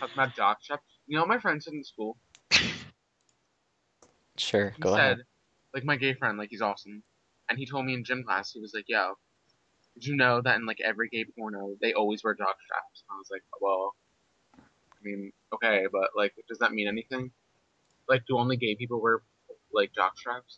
talking about jockstrap. You know what my friend said in school? Sure, He go said, ahead. like my gay friend, like he's awesome. And he told me in gym class, he was like, yo, did you know that in like every gay porno, they always wear jockstraps? I was like, well, I mean, okay, but like, does that mean anything? Like, do only gay people wear like jockstraps?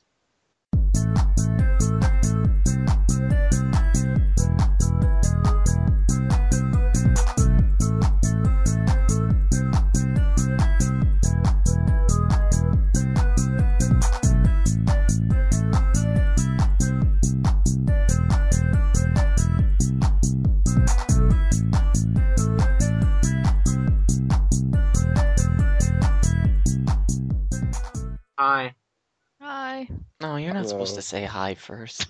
Hi. Hi. No, you're not supposed Hello. to say hi first.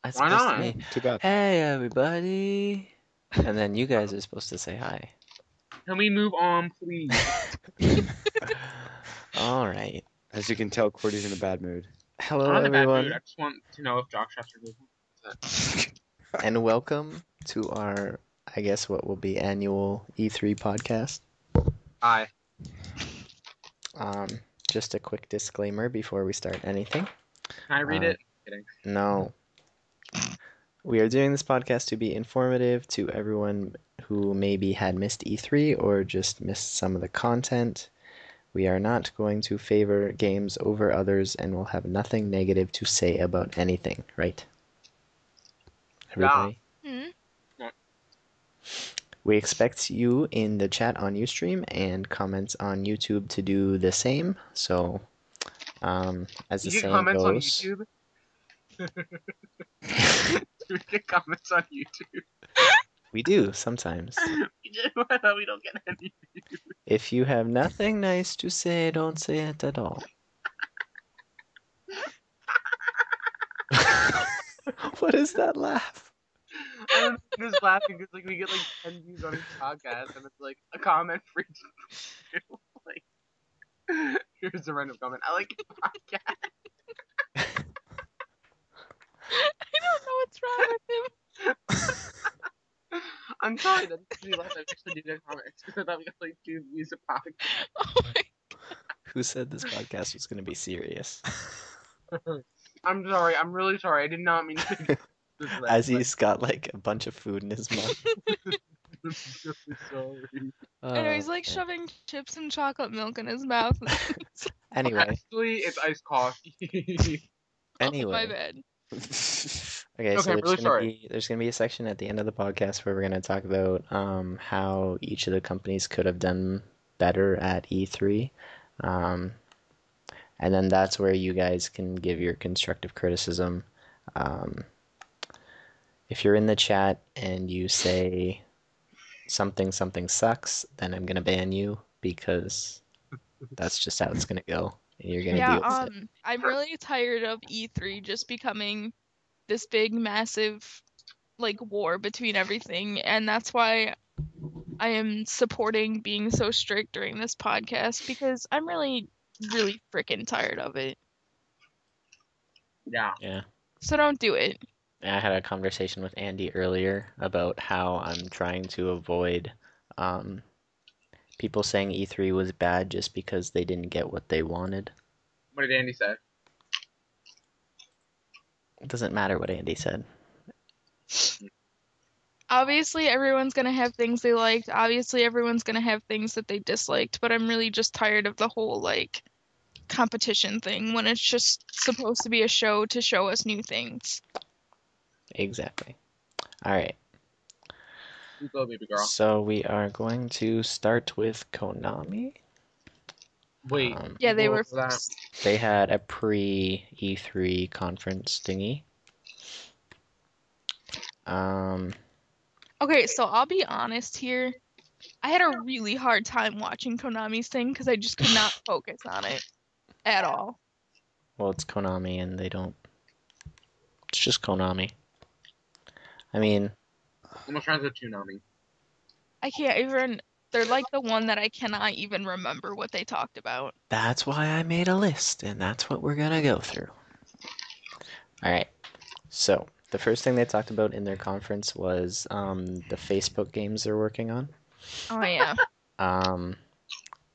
I'm Why supposed to not? say, Too bad. hey, everybody. And then you guys are supposed to say hi. Can we move on, please? All right. As you can tell, Cordy's in a bad mood. Hello, I'm not in a bad mood. everyone, I just want to know if jockstraps are legal. That's it. and welcome to our, I guess, what will be annual E3 podcast. Hi. Um, just a quick disclaimer before we start anything. Can I read it? Kidding. No. We are doing this podcast to be informative to everyone who maybe had missed E3 or just missed some of the content. We are not going to favor games over others and will have nothing negative to say about anything, right? Everybody? Hmm? We expect you in the chat on Ustream and comments on YouTube to do the same. So, as the You get saying comments on goes, YouTube? Do we get comments on YouTube? we do sometimes. We do. I know we don't get any. If you have nothing nice to say, don't say it at all. What is that laugh? I don't know. I'm just laughing because like we get like 10 views on each podcast, and it's like a comment for each video. Like, here's a random comment. I like your podcast. I don't know what's wrong with him. I'm sorry that you laughed. I just said you get comments because I thought we got like 2 views a podcast. Oh my. Who said this podcast was going to be serious? I'm sorry. I'm really sorry. I did not mean to. do this way, As but he's got like a bunch of food in his mouth. I'm really sorry. I know he's like man. shoving chips and chocolate milk in his mouth. Anyway, Actually, it's iced coffee. Oh, my anyway. bad. Okay, so I'm really sorry. there's gonna be a section at the end of the podcast where we're gonna talk about how each of the companies could have done better at E3. Um, and then that's where you guys can give your constructive criticism. Um, if you're in the chat and you say something sucks, then I'm gonna ban you because that's just how it's gonna go. And you're gonna Yeah, deal with it. I'm really tired of E3 just becoming this big, massive, like, war between everything, and that's why I am supporting being so strict during this podcast, because I'm really, really freaking tired of it. Yeah. Yeah. So don't do it. I had a conversation with Andy earlier about how I'm trying to avoid people saying E3 was bad just because they didn't get what they wanted. What did Andy say? It doesn't matter what Andy said. Obviously, everyone's gonna have things they liked. Obviously, everyone's gonna have things that they disliked. But I'm really just tired of the whole, like, competition thing when it's just supposed to be a show to show us new things. Exactly. All right. You go, baby girl. So we are going to start with Konami. Wait. Yeah, they Well, were for that- first. They had a pre-E3 conference thingy. Okay, so I'll be honest here. I had a really hard time watching Konami's thing because I just could not focus on it at all. Well, it's Konami and they don't... It's just Konami. I mean, I'm friends with Toonami. I can't even. They're like the one that I cannot even remember what they talked about. that's why I made a list, and that's what we're gonna go through. Alright, so the first thing they talked about in their conference was the Facebook games they're working on. Oh yeah. Um,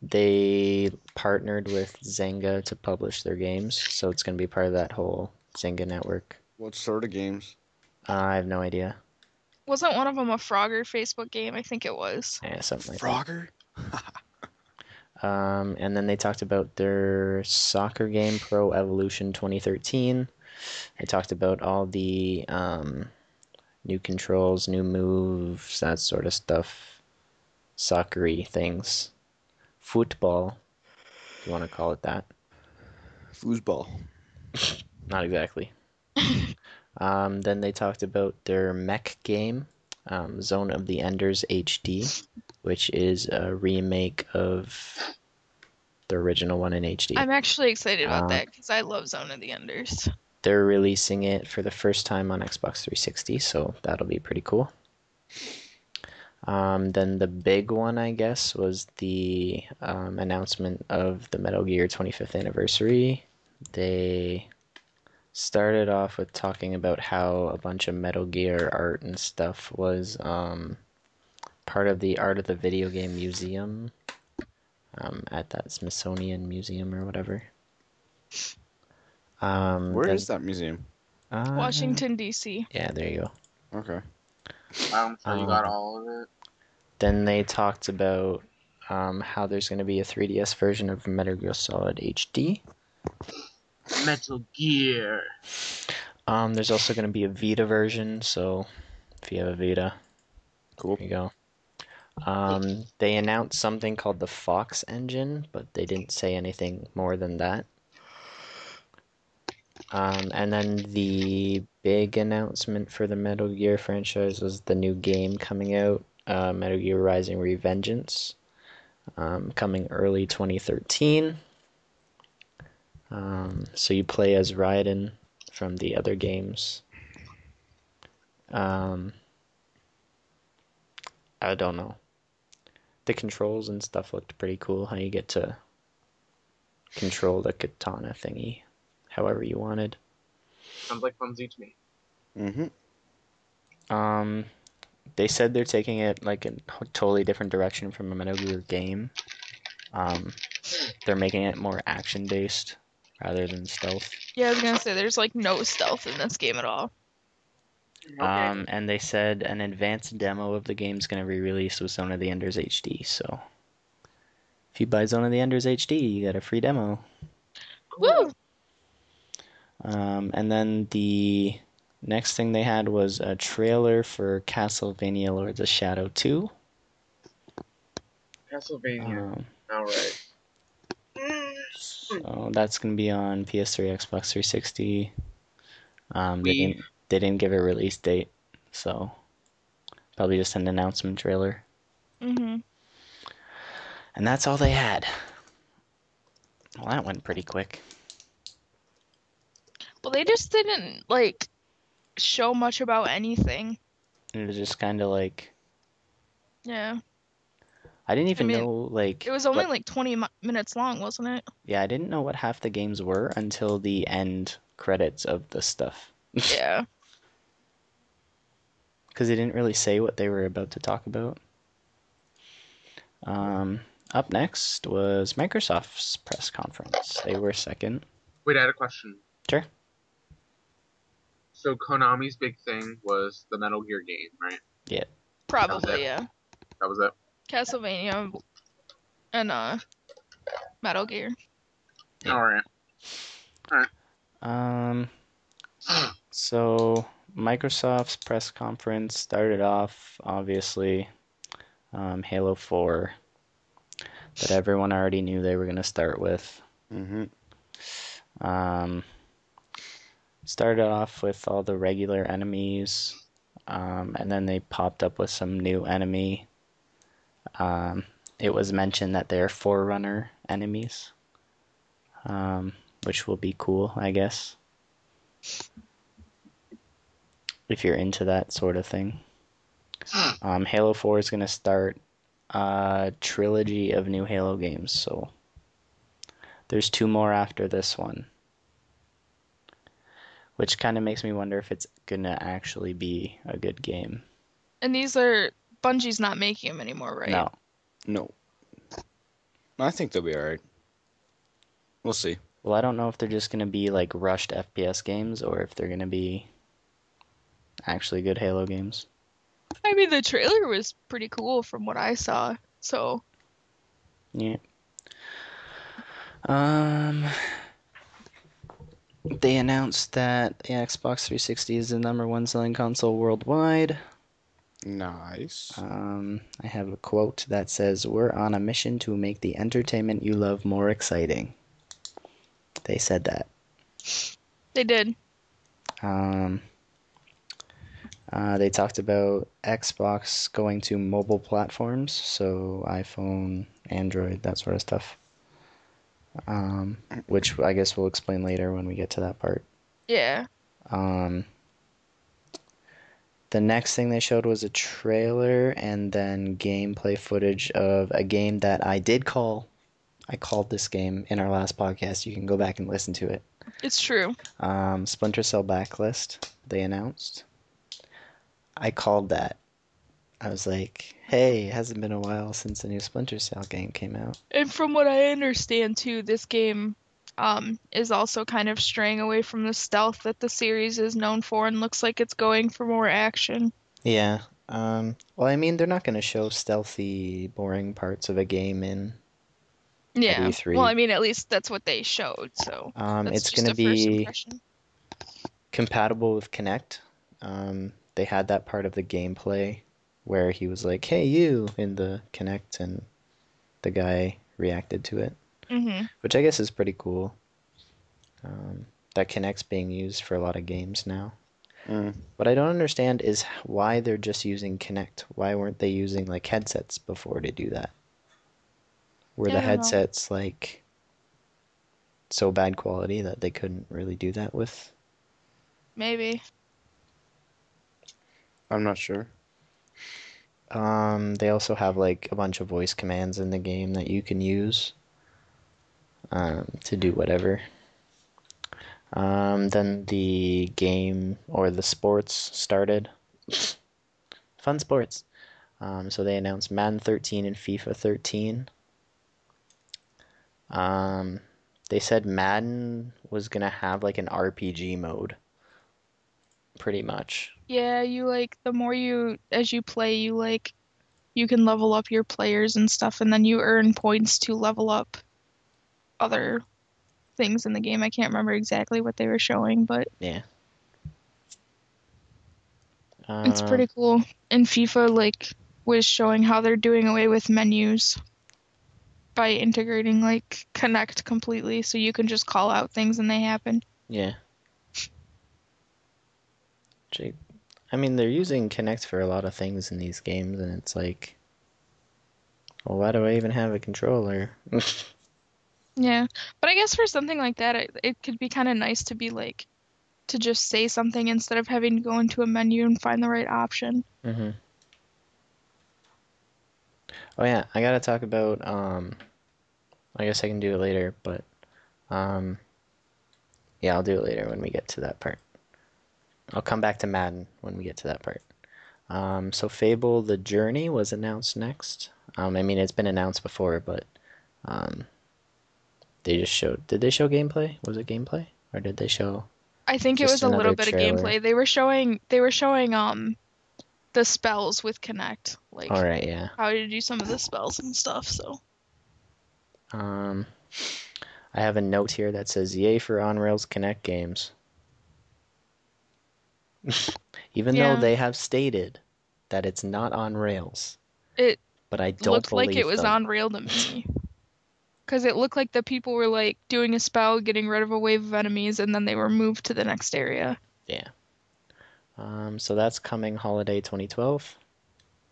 they partnered with Zynga to publish their games, so it's going to be part of that whole Zynga network. What sort of games? I have no idea. Wasn't one of them a Frogger Facebook game? I think it was. Yeah, something like Frogger? that. And then they talked about their soccer game, Pro Evolution 2013. They talked about all the new controls, new moves, that sort of stuff. Soccery things. Football, if you want to call it that. Foosball. Not exactly. Then they talked about their mech game, Zone of the Enders HD, which is a remake of the original one in HD. I'm actually excited about Uh, that because I love Zone of the Enders. They're releasing it for the first time on Xbox 360, so that'll be pretty cool. Then the big one, I guess, was the announcement of the Metal Gear 25th anniversary. They started off with talking about how a bunch of Metal Gear art and stuff was part of the Art of the Video Game Museum at that Smithsonian Museum or whatever. Where then, is that museum? Washington, D.C. Yeah, there you go. Okay. I'm sure you got all of it. Then they talked about how there's going to be a 3DS version of Metal Gear Solid HD. Metal Gear. There's also going to be a Vita version, so if you have a Vita, Cool. there you go. They announced something called the Fox engine, but they didn't say anything more than that. And then the big announcement for the Metal Gear franchise was the new game coming out, Metal Gear Rising Revengeance, coming early 2013. So you play as Raiden from the other games. I don't know. The controls and stuff looked pretty cool. How you get to control the katana thingy however you wanted. Sounds like Funzy to me. Mm-hmm. They said they're taking it like a totally different direction from a Metal Gear game. They're making it more action based rather than stealth. Yeah, I was gonna say there's like no stealth in this game at all. Okay. And they said an advanced demo of the game's going to be released with Zone of the Enders HD. So if you buy Zone of the Enders HD, you get a free demo. Woo! And then the next thing they had was a trailer for Castlevania Lords of Shadow 2. Castlevania. Alright. So that's going to be on PS3, Xbox 360. We They didn't give a release date, so probably just an announcement trailer. Mm-hmm. And that's all they had. Well, that went pretty quick. Well, they just didn't like show much about anything. And it was just kind of like, Yeah. I didn't even mean, know like It was only what, like 20 minutes long, wasn't it? yeah, I didn't know what half the games were until the end credits of the stuff. Yeah. Because they didn't really say what they were about to talk about. Up next was Microsoft's press conference. They were second. wait, I had a question. Sure. So Konami's big thing was the Metal Gear game, right? Yeah. Probably, yeah. That was it. Castlevania and Metal Gear. Yeah. Alright. So Microsoft's press conference started off, obviously, Halo 4, that everyone already knew they were going to start with. Mm-hmm. Started off with all the regular enemies, and then they popped up with some new enemy. It was mentioned that they're Forerunner enemies, which will be cool, I guess, if you're into that sort of thing. Halo 4 is going to start a trilogy of new Halo games, so there's 2 more after this one, which kind of makes me wonder if it's going to actually be a good game. And these are Bungie's not making them anymore, right? No. No. I think they'll be alright. We'll see. Well, I don't know if they're just gonna be like rushed FPS games or if they're gonna be actually good Halo games. I mean, the trailer was pretty cool from what I saw. So, Yeah. They announced that the Xbox 360 is the #1 selling console worldwide. Nice. I have a quote that says, "We're on a mission to make the entertainment you love more exciting." They said that. they did. They talked about Xbox going to mobile platforms, so iPhone, Android, that sort of stuff. Which I guess we'll explain later when we get to that part. Yeah. The next thing they showed was a trailer and then gameplay footage of a game that I did call. I called this game in our last podcast. You can go back and listen to it. It's true. Splinter Cell Backlist, they announced. I called that. I was like, hey, it hasn't been a while since the new Splinter Cell game came out. And from what I understand too, this game is also kind of straying away from the stealth that the series is known for and looks like it's going for more action. Yeah. Well, I mean, they're not going to show stealthy, boring parts of a game in Yeah. E3. Well, I mean, at least that's what they showed, so that's it's just going to a first be impression. compatible with Kinect. They had that part of the gameplay where he was like, hey, you, in the Kinect, and the guy reacted to it, which I guess is pretty cool. That Kinect's being used for a lot of games now. What I don't understand is why they're just using Kinect. Why weren't they using like headsets before to do that? Were Yeah, the I don't know. headsets like so bad quality that they couldn't really do that with? Maybe. I'm not sure. They also have like a bunch of voice commands in the game that you can use to do whatever. Then the game or the sports started. Fun sports. So they announced Madden 13 and FIFA 13. They said Madden was gonna have like an RPG mode. Pretty much. Yeah, you like the more as you play, you can level up your players and stuff, and then you earn points to level up other things in the game. I can't remember exactly what they were showing, but Yeah. it's pretty cool. And FIFA was showing how they're doing away with menus by integrating Connect completely, so you can just call out things and they happen. Yeah. I mean, they're using Kinect for a lot of things in these games, and it's like, well, why do I even have a controller? Yeah, but I guess for something like that, it could be kind of nice to be to just say something instead of having to go into a menu and find the right option. Oh yeah, I gotta talk about, I guess I can do it later, but, yeah, I'll do it later when we get to that part. I'll come back to Madden when we get to that part. So Fable: The Journey was announced next. I mean, it's been announced before, but they just showed. Did they show gameplay? Was it gameplay, or did they show? I think it Just was a little another bit trailer. of gameplay. They were showing the spells with Connect, All right, yeah. how to do some of the spells and stuff. So I have a note here that says, "Yay for on-rails Kinect games." Even though Yeah. they have stated that it's not on rails, it but I don't looked like it believe was them. on rail to me. Because it looked like the people were doing a spell, getting rid of a wave of enemies, and then they were moved to the next area. Yeah. So that's coming holiday 2012.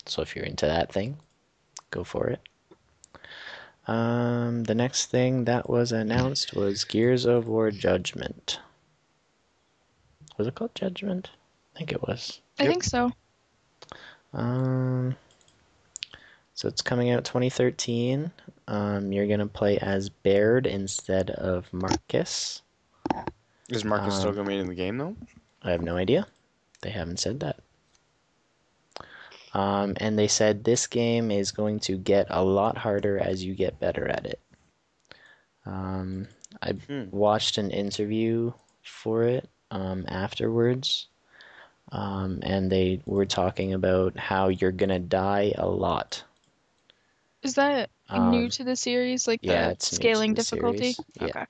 So if you're into that thing, go for it. The next thing that was announced was Gears of War Judgment. Was it called Judgment? I think it was. I think so. So it's coming out 2013. You're gonna play as Baird instead of Marcus. Is Marcus still going to be in the game, though? I have no idea. They haven't said that. And they said this game is going to get a lot harder as you get better at it. I watched an interview for it afterwards, and they were talking about how you're gonna die a lot. Is that new Um, to the series, like yeah, the it's new to scaling the difficulty? series. Yeah.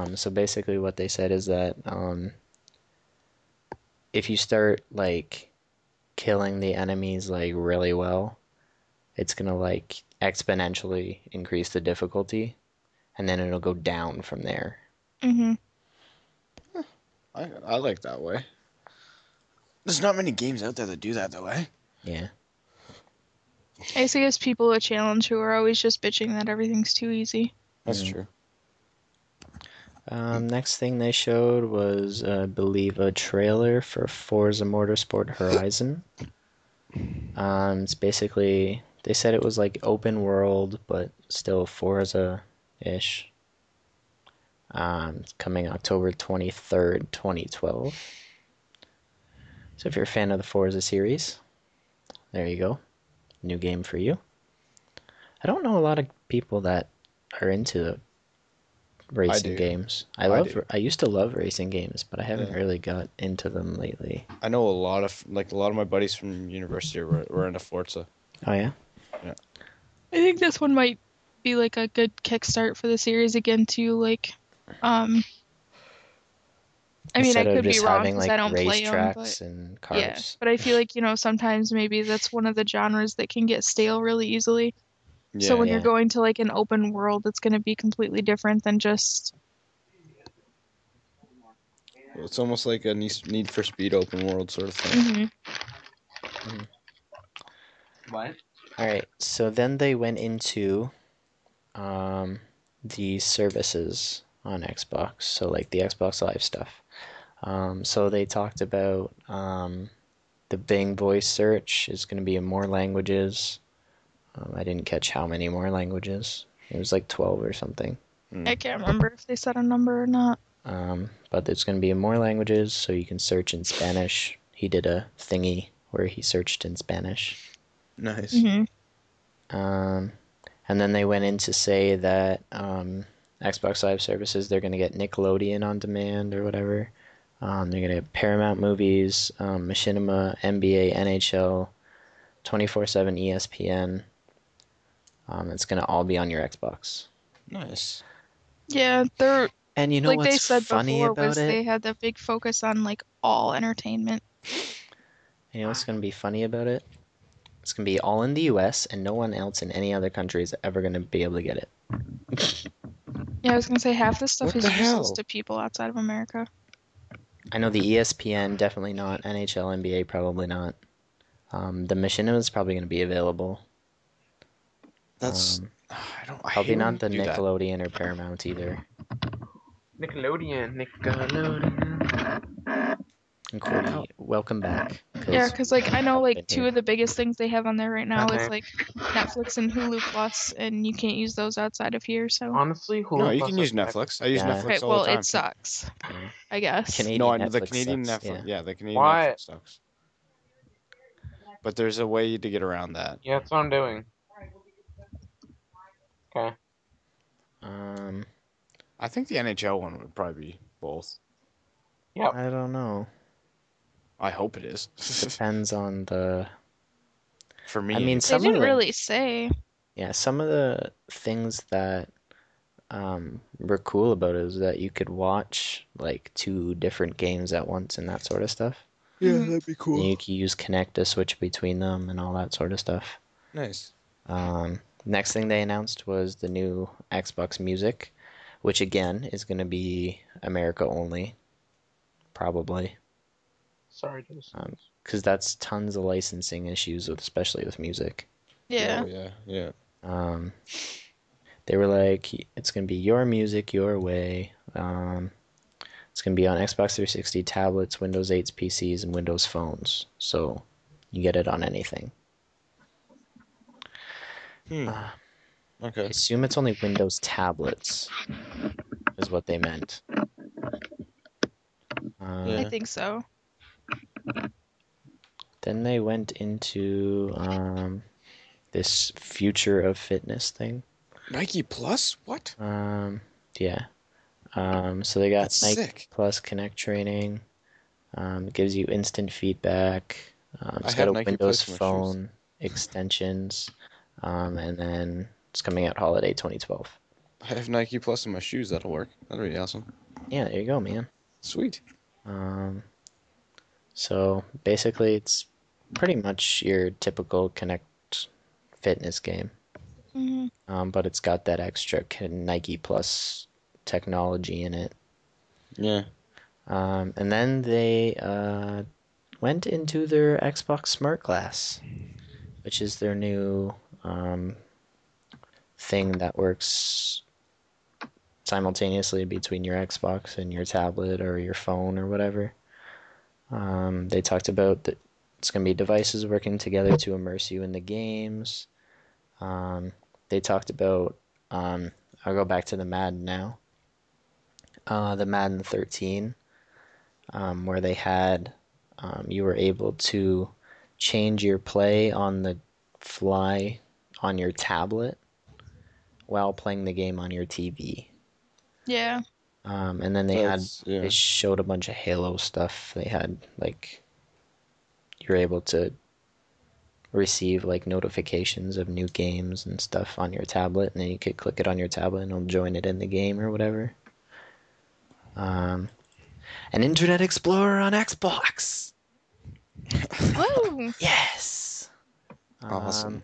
Okay. So basically what they said is that if you start like killing the enemies like really well, it's gonna like exponentially increase the difficulty, and then it'll go down from there. Mhm. I like that way. There's not many games out there that do that though, eh? Yeah. I guess it gives people a challenge who are always just bitching that everything's too easy. That's true. Next thing they showed was, I believe, a trailer for Forza Motorsport Horizon. It's basically, they said it was like open world, but still Forza-ish. It's coming October 23rd, 2012. So if you're a fan of the Forza series, there you go. New game for you. I don't know a lot of people that are into racing do. games. do. I used to love racing games, but I haven't really got into them lately. I know a lot of my buddies from university were into Forza. Oh yeah? Yeah. I think this one might be like a good kickstart for the series again too. Like, I mean, Instead I of could be just wrong having because like I don't play them, but racetracks and yeah. cars. But I feel like, sometimes maybe that's one of the genres that can get stale really easily. So when you're Yeah. going to like an open world, it's going to be completely different than just. It's almost like a Need for Speed open world sort of thing. What? Alright, so then they went into the services on Xbox, so like the Xbox Live stuff. So they talked about the Bing voice search is going to be in more languages. I didn't catch how many more languages. It was like 12 or something. I can't remember if they said a number or not. But there's going to be in more languages, so you can search in Spanish. He did a thingy where he searched in Spanish. Nice. And then they went in to say that Xbox Live services, they're going to get Nickelodeon on demand or whatever. They're going to get Paramount Movies, Machinima, NBA, NHL, 24/7 ESPN. It's going to all be on your Xbox. Nice. Yeah, they're And you know like what's they said funny before about was it? they had the big focus on like all entertainment. You know what's going to be funny about it? It's going to be all in the US, and no one else in any other country is ever going to be able to get it. Yeah, I was gonna say half this stuff What is the useless hell? to people outside of America. I know the ESPN, definitely not. NHL, NBA, probably not. The Machinima is probably going to be available. That's I Probably hate when not you the do that. Nickelodeon or Paramount either. Nickelodeon. And Cordy, welcome back. Yeah, because like I know like been two here. of the biggest things they have on there right now is Okay. like Netflix and Hulu Plus, and you can't use those outside of here. So Honestly, Hulu No, you Plus can use is better. Netflix. I use Yeah. okay, Netflix all well the time. it sucks, Yeah. I guess. Canadian No, I know the Netflix Canadian sucks, Netflix. yeah. Yeah, the Canadian Why? Netflix sucks. But there's a way to get around that. Yeah, that's what I'm doing. Okay. I think the NHL one would probably be both. Yep. I don't know. I hope it is. Depends on the. For me, I mean, They some of didn't the really say. some of the things that were cool about it is that you could watch like two different games at once and that sort of stuff. yeah, that'd be cool. And you could use Kinect to switch between them and all that sort of stuff. Nice. Next thing they announced was the new Xbox Music, which again is going to be America only, probably, Sorry, Jason. because that's tons of licensing issues, especially with music. Yeah. Oh, yeah. They were like, it's going to be your music, your way. It's going to be on Xbox 360 tablets, Windows 8 PCs, and Windows phones. So you get it on anything. I Okay. assume it's only Windows tablets, is what they meant. I think so. Then they went into this future of fitness thing. Nike Plus? What? Yeah. So they got That's Nike sick. Plus Connect training. It gives you instant feedback. I It's got have a Nike Windows Plus for my shoes. Phone extensions. And then it's coming out holiday 2012. I have Nike Plus in my shoes. That'll work. That'll be awesome. Yeah, there you go, man. Sweet. So basically, it's pretty much your typical Connect fitness game. Mhm. But it's got that extra Nike Plus technology in it. Yeah. And then they went into their Xbox Smart Glass, which is their new thing that works simultaneously between your Xbox and your tablet or your phone or whatever. They talked about that it's going to be devices working together to immerse you in the games. They talked about, I'll go back to the Madden now. The Madden 13, where they had, you were able to change your play on the fly on your tablet while playing the game on your TV. Yeah. And then they Yeah. showed a bunch of Halo stuff. They had like you're able to receive like notifications of new games and stuff on your tablet, and then you could click it on your tablet and it'll join it in the game or whatever. An Internet Explorer on Xbox. Woo! Yes. Awesome.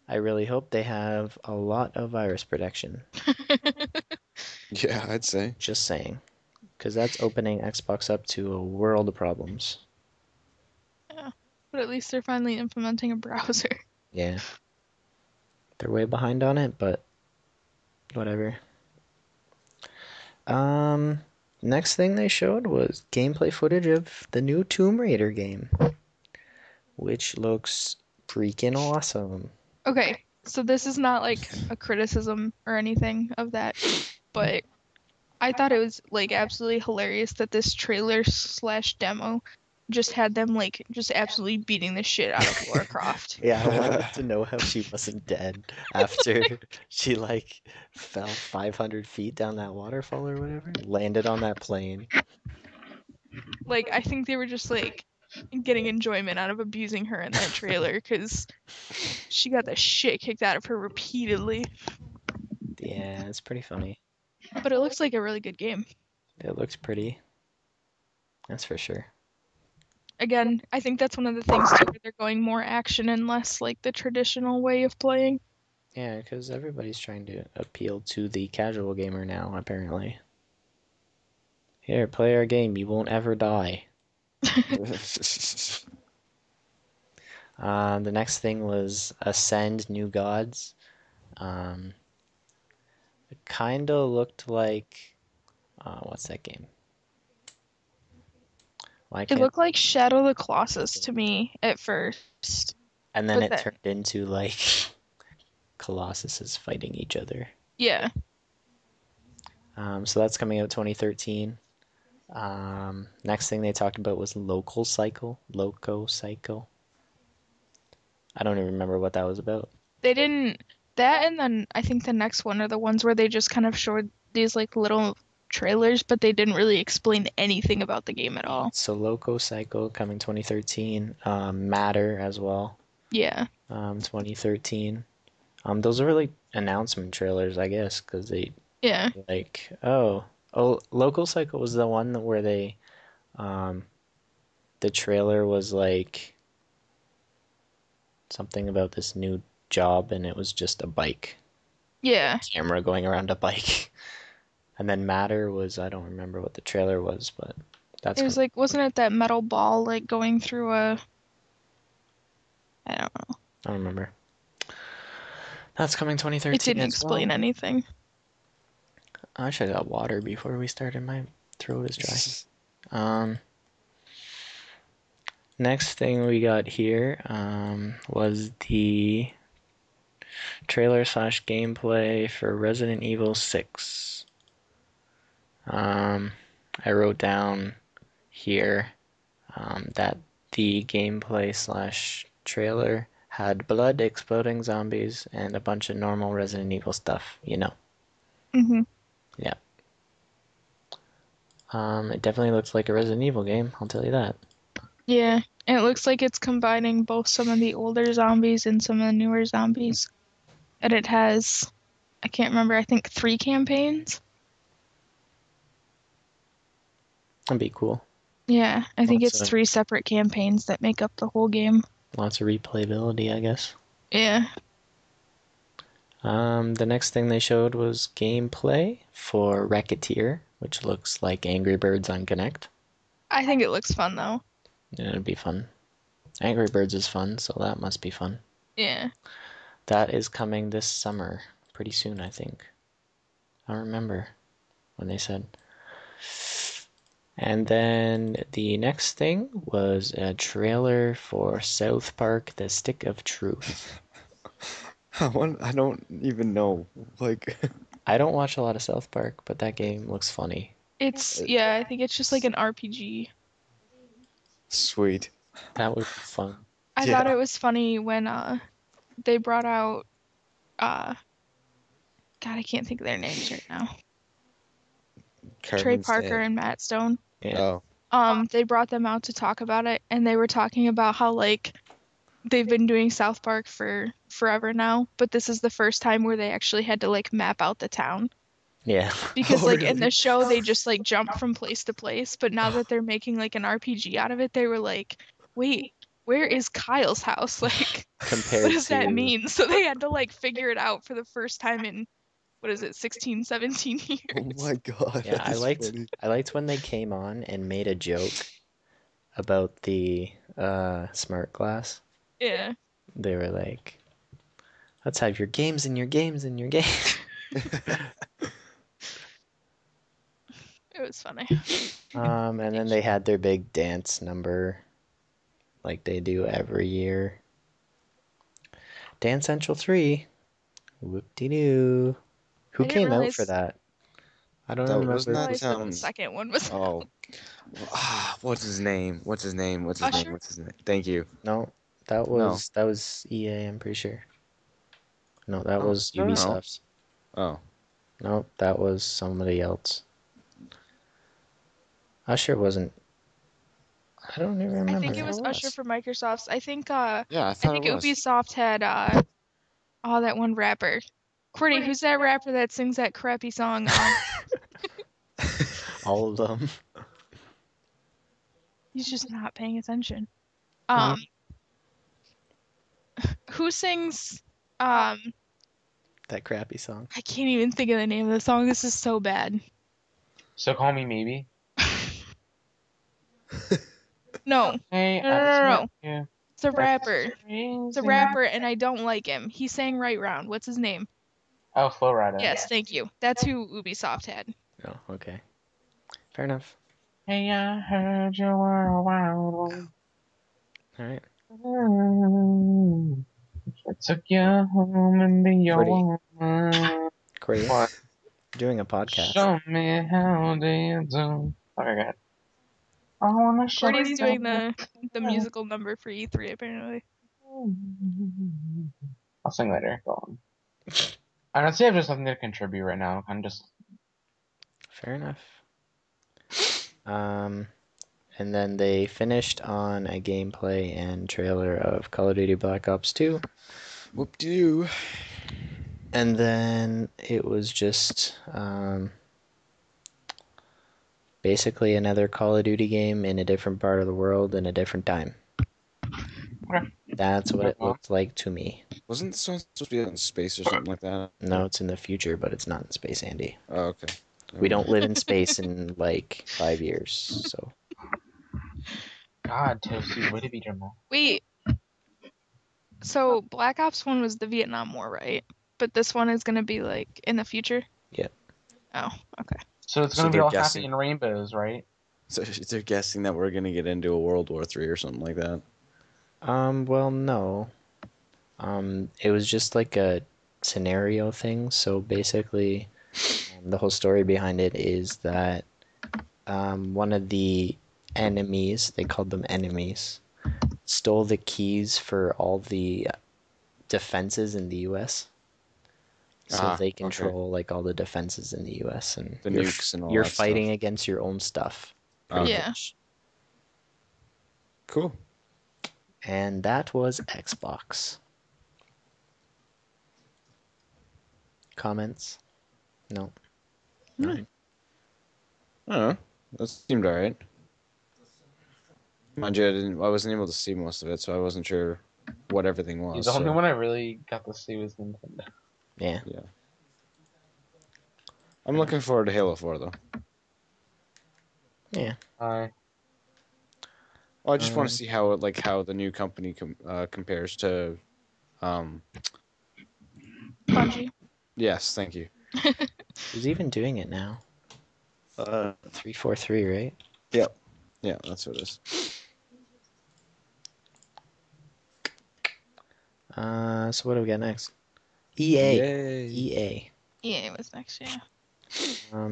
I really hope they have a lot of virus protection. Yeah, I'd say. Just saying, because that's opening Xbox up to a world of problems. Yeah. But at least they're finally implementing a browser. Yeah. They're way behind on it, but whatever. Next thing they showed was gameplay footage of the new Tomb Raider game, which looks freaking awesome. Okay, so this is not like a criticism or anything of that, but I thought it was like absolutely hilarious that this trailer slash demo just had them like just absolutely beating the shit out of Lara Croft. Yeah, I wanted to know how she wasn't dead after she like fell 500 feet down that waterfall or whatever, landed on that plane. Like I think they were just like getting enjoyment out of abusing her in that trailer because she got the shit kicked out of her repeatedly. Yeah, it's pretty funny. But it looks like a really good game. It looks pretty. That's for sure. Again, I think that's one of the things too, where they're going more action and less like the traditional way of playing. Yeah, because everybody's trying to appeal to the casual gamer now, apparently. Here, play our game. You won't ever die. The next thing was Ascend New Gods. It kind of looked like what's that game? Why It can't looked like Shadow of the Colossus to me at first. and then but it that- turned into like Colossuses fighting each other. Yeah. So that's coming out 2013. Next thing they talked about was Loco Cycle. I don't even remember what that was about. They didn't that and then I think the next one are the ones where they just kind of showed these like little trailers, but they didn't really explain anything about the game at all. So Loco Cycle coming 2013. Matter as well. Yeah. 2013. Those are really announcement trailers, I guess, because they Yeah. like Local Cycle was the one where they the trailer was like something about this new job and it was just a bike Yeah. camera going around a bike. And then Matter was, I don't remember what the trailer was, but that's It was like wasn't it that metal ball like going through a I don't know. I don't remember. That's coming 2013 It didn't as explain well. anything. I should have got water before we started. My throat is dry. Next thing we got here was the trailer slash gameplay for Resident Evil 6. I wrote down here that the gameplay slash trailer had blood, exploding zombies, and a bunch of normal Resident Evil stuff, you know. Hmm. Yeah. It definitely looks like a Resident Evil game, I'll tell you that. Yeah, and it looks like it's combining both some of the older zombies and some of the newer zombies. And it has, I can't remember, I think 3 campaigns. That'd be cool. Yeah, I think Lots it's of 3 separate campaigns that make up the whole game. lots of replayability, I guess. Yeah. The next thing they showed was gameplay for Racketeer, which looks like Angry Birds on Connect. I think it looks fun though. Yeah, it'd be fun. Angry Birds is fun, so that must be fun. Yeah. That is coming this summer, pretty soon, I think. I don't remember when they said. And then the next thing was a trailer for South Park: The Stick of Truth. I don't even know. Like, I don't watch a lot of South Park, but that game looks funny. Yeah, I think it's just like an RPG. sweet. That would be fun. I Yeah. thought it was funny when they brought out God, I can't think of their names right now. Trey Cartman's Parker dad. and Matt Stone. Yeah. Oh, They brought them out to talk about it, and they were talking about how like they've been doing South Park for forever now, but this is the first time where they actually had to like map out the town. Yeah. Because Oh, like in really? the show they just like jump from place to place, but now that they're making like an RPG out of it, they were like, wait, where is Kyle's house? Like, Compared what does that to- mean? So they had to like figure it out for the first time in, what is it, 16, 17 years. oh my god. Yeah, that is funny. I liked when they came on and made a joke about the smart glass. Yeah. They were like, let's have your games in your games in your games. It was funny. And then they had their big dance number like they do every year. Dance Central 3. Whoop-de-doo. Who I didn't came out for realize- that? I don't That remember. wasn't I that, realized that the second one was Oh. What's his name? What's his name? What's his Usher? name? What's his name? Thank you. No, that was EA, I'm pretty sure. No, that Oh, was no, no. Ubisoft. Oh. No, that was somebody else. Usher wasn't. I don't even remember. I think it was It was. Usher for Microsoft's. I think Yeah, I I thought think it was. Ubisoft had that one rapper. Courtney, who's that rapper that sings that crappy song? All of them. He's just not paying attention. Mhm. Who sings That crappy song. I can't even think of the name of the song. This is so bad. So call me maybe. No, Hey, No, no, no, no. Yeah. it's a rapper. It's a rapper, and I don't like him. He sang Right Round. What's his name? Oh, Flow Rider. Yes, thank you. That's who Ubisoft had. Oh, okay. Fair enough. Hey, I heard you were a wild one. Alright. I took you home and be your Pretty. woman. Corey, What? doing a podcast. Show me how do you do. Okay, good. I wanna show Courtney's you doing the musical number for E3 apparently. I'll sing later. Go on. Honestly, I have just something to contribute right now. I'm just. Fair enough. And then they finished on a gameplay and trailer of Call of Duty Black Ops 2. Whoop-de-doo. And then it was just basically another Call of Duty game in a different part of the world in a different time. Okay. That's what it Well. looked like to me. Wasn't this one supposed to be out in space or something like that? No, it's in the future, but it's not in space, Andy. Oh, okay. We don't live in space in like 5 years, so. God, Toasty, way to beat your mouth. Wait. So Black Ops 1 was the Vietnam War, right? But this one is gonna be like in the future? Yep. Oh, okay. So it's So gonna be they're all guessing. happy and rainbows, right? So they're guessing that we're gonna get into a World War III or something like that. Well, no. It was just like a scenario thing. So basically, the whole story behind it is that one of the enemies, they called them enemies, stole the keys for all the defenses in the U.S. So they Okay. control like all the defenses in the U.S. and The nukes and all you're that fighting stuff. against your own stuff. Okay. Yeah. much. Cool. And that was Xbox. Comments? No. None. I don't know. That seemed alright. Mind you, I wasn't able to see most of it, so I wasn't sure what everything was. The only so, one I really got to see was Nintendo. Yeah. yeah. I'm looking forward to Halo 4 though. Yeah. I Well, I just want Um, to see how the new company compares to. Bungie. Yes, thank you. Who's even doing it now? 343, right? Yeah, that's what it is. So what do we got next? EA. Yay! EA. Yeah, it was next year.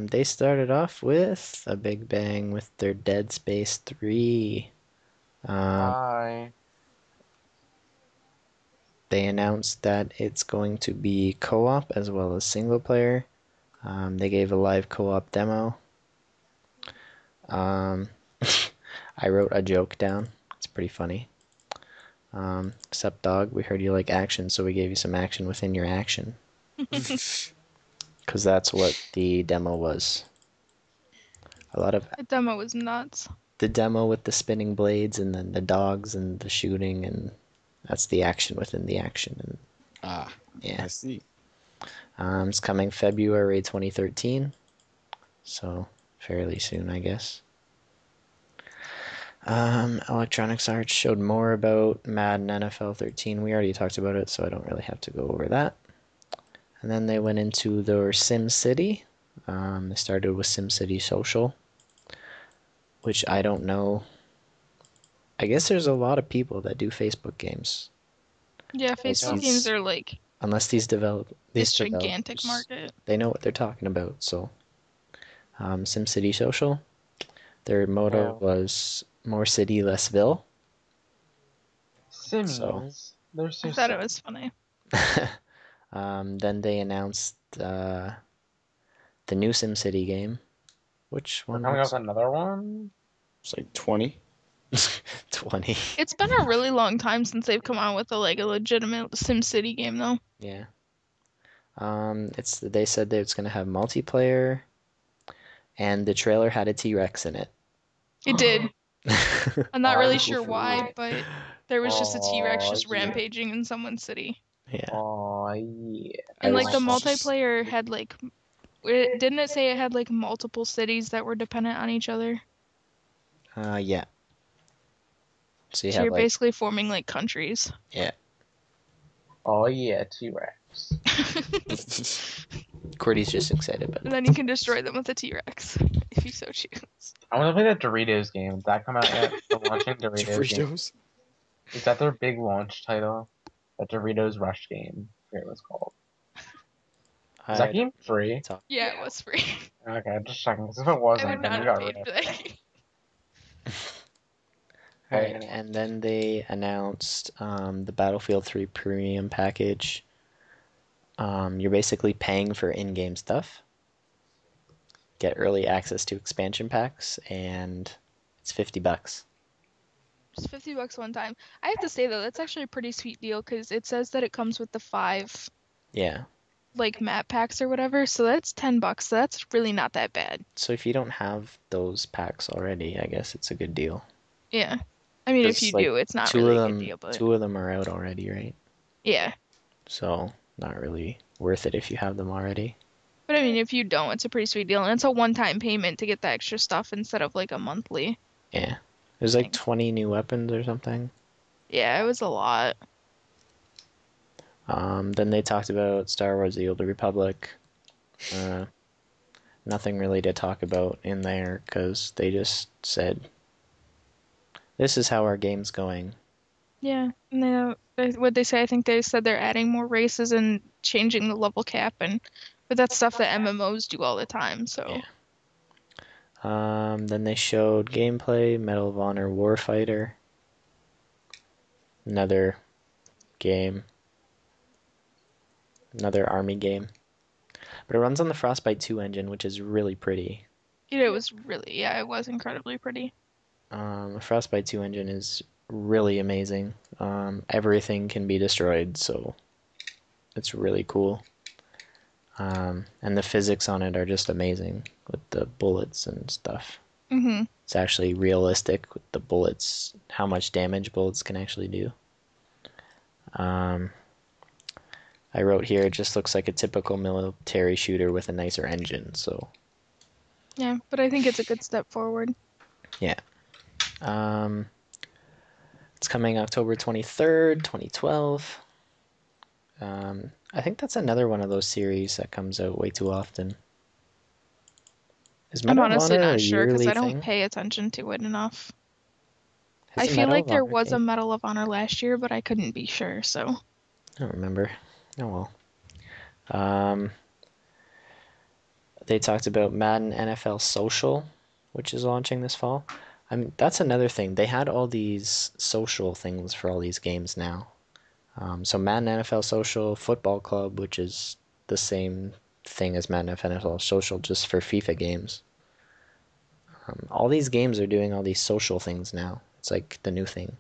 They started off with a big bang with their Dead Space 3. I They announced that it's going to be co-op as well as single player. They gave a live co-op demo. I wrote a joke down. It's pretty funny. Except dog, we heard you like action, so we gave you some action within your action. Because that's what the demo was. A lot of The demo was nuts. the demo with the spinning blades and then the dogs and the shooting, and that's the action within the action. And I yeah, see. it's coming February 2013, so fairly soon, I guess. Electronics Arts showed more about Madden NFL 13. We already talked about it, so I don't really have to go over that. And then they went into their SimCity. They started with SimCity Social, which I don't know. I guess there's a lot of people that do Facebook games. Yeah, Facebook these- games are like Unless these this gigantic developers, market. they know what they're talking about. So, SimCity Social, their motto Wow. was "More city, less ville." Sims. They're so I thought it silly. was funny. Then they announced the new SimCity game. Which We're one coming up was with another one. It's like 20. 20? It's been a really long time since they've come out with a legitimate SimCity game though. Yeah. They said that it's gonna have multiplayer, and the trailer had a T-Rex in it. It did. I'm not really sure Cool. why, but there was just a T-Rex Aw, just yeah. rampaging in someone's city. Yeah. Oh yeah. And I like the was- multiplayer had didn't it say it had like multiple cities that were dependent on each other? Yeah. So you So have you're like, basically forming like countries. yeah. Oh yeah, T-Rex. Cordy's just excited about And it. then you can destroy them with a T-Rex if you so choose. I want to play that Doritos game. Did that come out yet? The launching Doritos game. Doritos. Is that their big launch title? That Doritos Rush game. I forget what it's called. Is that game free? Yeah, it was free. Okay, just checking. Because if it I wasn't, would then not you have got paid rid for of it. that game. Alright, and then they announced the Battlefield 3 Premium package. You're basically paying for in-game stuff. Get early access to expansion packs, and it's $50. It's $50 one time. I have to say though, that's actually a pretty sweet deal because it says that it comes with the 5 Yeah. like map packs or whatever, so that's $10. So that's really not that bad. So if you don't have those packs already, I guess it's a good deal. Yeah. I mean, if Because, you like, do, it's not two really of a them, good deal, but two of them are out already, right? yeah. So not really worth it if you have them already. But I mean, if you don't, it's a pretty sweet deal, and it's a one-time payment to get the extra stuff instead of like a monthly. Yeah. There's like Thing. 20 new weapons or something. Yeah, it was a lot. Then they talked about Star Wars: The Old Republic. Nothing really to talk about in there because they just said, "This is how our game's going." Yeah, and what they say, I think they said they're adding more races and changing the level cap, but that's stuff that MMOs do all the time. So Yeah. Then they showed gameplay, Medal of Honor Warfighter. Another game. Another army game. But it runs on the Frostbite 2 engine, which is really pretty. It was really, yeah, it was incredibly pretty. The Frostbite 2 engine is really amazing. Everything can be destroyed, so it's really cool. And the physics on it are just amazing with the bullets and stuff. Mm-hmm. It's actually realistic with the bullets, how much damage bullets can actually do. I wrote here, it just looks like a typical military shooter with a nicer engine, so Yeah, but I think it's a good step forward. yeah. It's coming October 23rd, 2012. I think that's another one of those series that comes out way too often. Is I'm Medal of honestly Honor a not sure because yearly I don't thing? pay attention to it enough. Has I the feel Medal like of there Honor was a game? Medal of Honor last year, but I couldn't be sure, so. I don't remember. Oh well. They talked about Madden NFL Social, which is launching this fall. I mean, that's another thing. They had all these social things for all these games now. So Madden NFL Social, Football Club, which is the same thing as Madden NFL Social, just for FIFA games. All these games are doing all these social things now. It's like the new thing.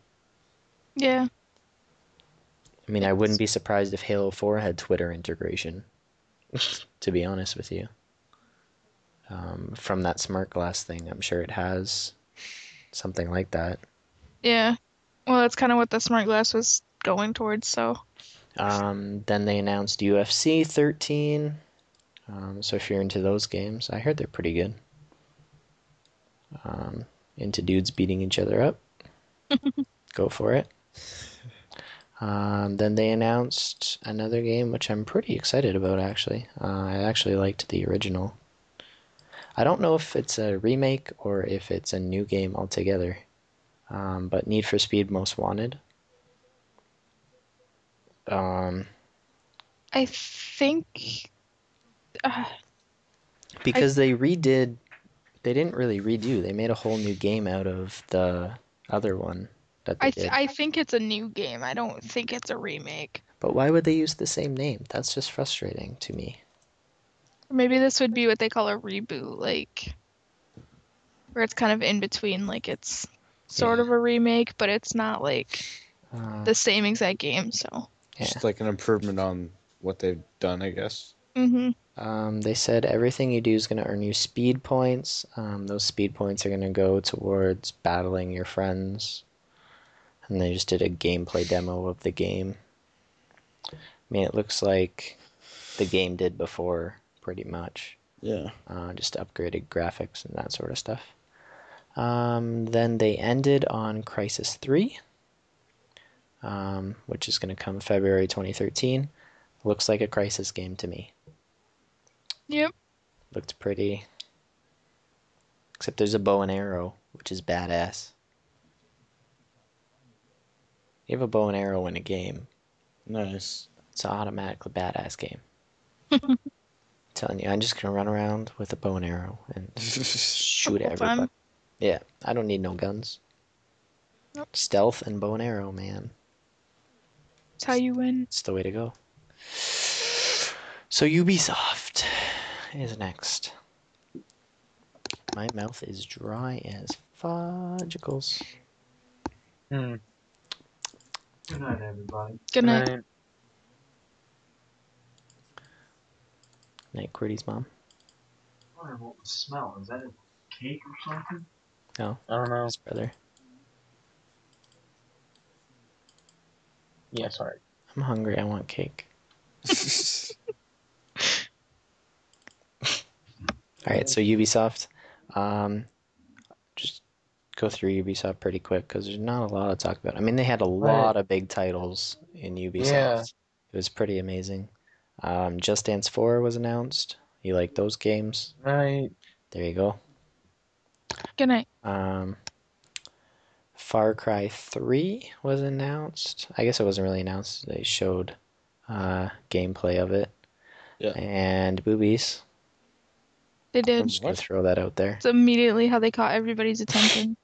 Yeah. I mean, I wouldn't be surprised if Halo 4 had Twitter integration, to be honest with you. From that smart glass thing, I'm sure it has something like that. Yeah. Well, that's kind of what the smart glass was going towards, so. Then they announced UFC 13. So if you're into those games, I heard they're pretty good. Into dudes beating each other up. Go for it. Then they announced another game, which I'm pretty excited about, actually. I actually liked the original. I don't know if it's a remake or if it's a new game altogether. But Need for Speed Most Wanted. I think. Because they didn't really redo. They made a whole new game out of the other one that they did. I think it's a new game. I don't think it's a remake. But why would they use the same name? That's just frustrating to me. Maybe this would be what they call a reboot, like where it's kind of in between, like it's sort of a remake, but it's not like the same exact game, so. Yeah. Just like an improvement on what they've done, I guess. Mm-hmm. They said everything you do is going to earn you speed points. Those speed points are going to go towards battling your friends. And they just did a gameplay demo of the game. I mean, it looks like the game did before, pretty much. Yeah. Just upgraded graphics and that sort of stuff. Then they ended on Crysis 3, which is going to come February 2013. Looks like a Crysis game to me. Yep. Looked pretty. Except there's a bow and arrow, which is badass. You have a bow and arrow in a game. Nice. It's an automatically badass game. I'm telling you, I'm just going to run around with a bow and arrow and shoot Cool everybody. fun. Yeah, I don't need no guns. Nope. Stealth and bow and arrow, man. That's how you win. It's the way to go. So Ubisoft is next. My mouth is dry as fudgicles. Hmm. Good night, everybody. Good night. Right. Night, Qwerty's mom. I wonder what the smell is. That a cake or something? No, I don't know. his brother. Yeah, sorry. I'm hungry. I want cake. All right, so Ubisoft. Just go through Ubisoft pretty quick because there's not a lot to talk about. I mean, they had a lot of big titles in Ubisoft. Yeah. It was pretty amazing. Just Dance 4 was announced. You like those games? Right. There you go. Good night. Far Cry 3 was announced. I guess it wasn't really announced. They showed gameplay of it. Yeah. And boobies. They I'm did. just going What? to throw that out there. It's immediately how they caught everybody's attention.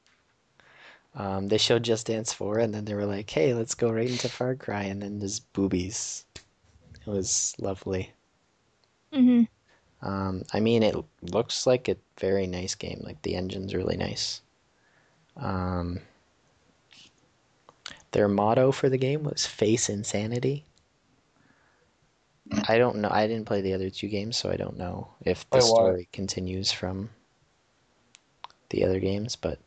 They showed Just Dance 4, and then they were like, "Hey, let's go right into Far Cry," and then there's boobies. It was lovely. Mhm. I mean, it looks like a very nice game. Like the engine's really nice. Um, their motto for the game was "Face Insanity." I don't know. I didn't play the other two games, so I don't know if the Wait, what? story continues from the other games. But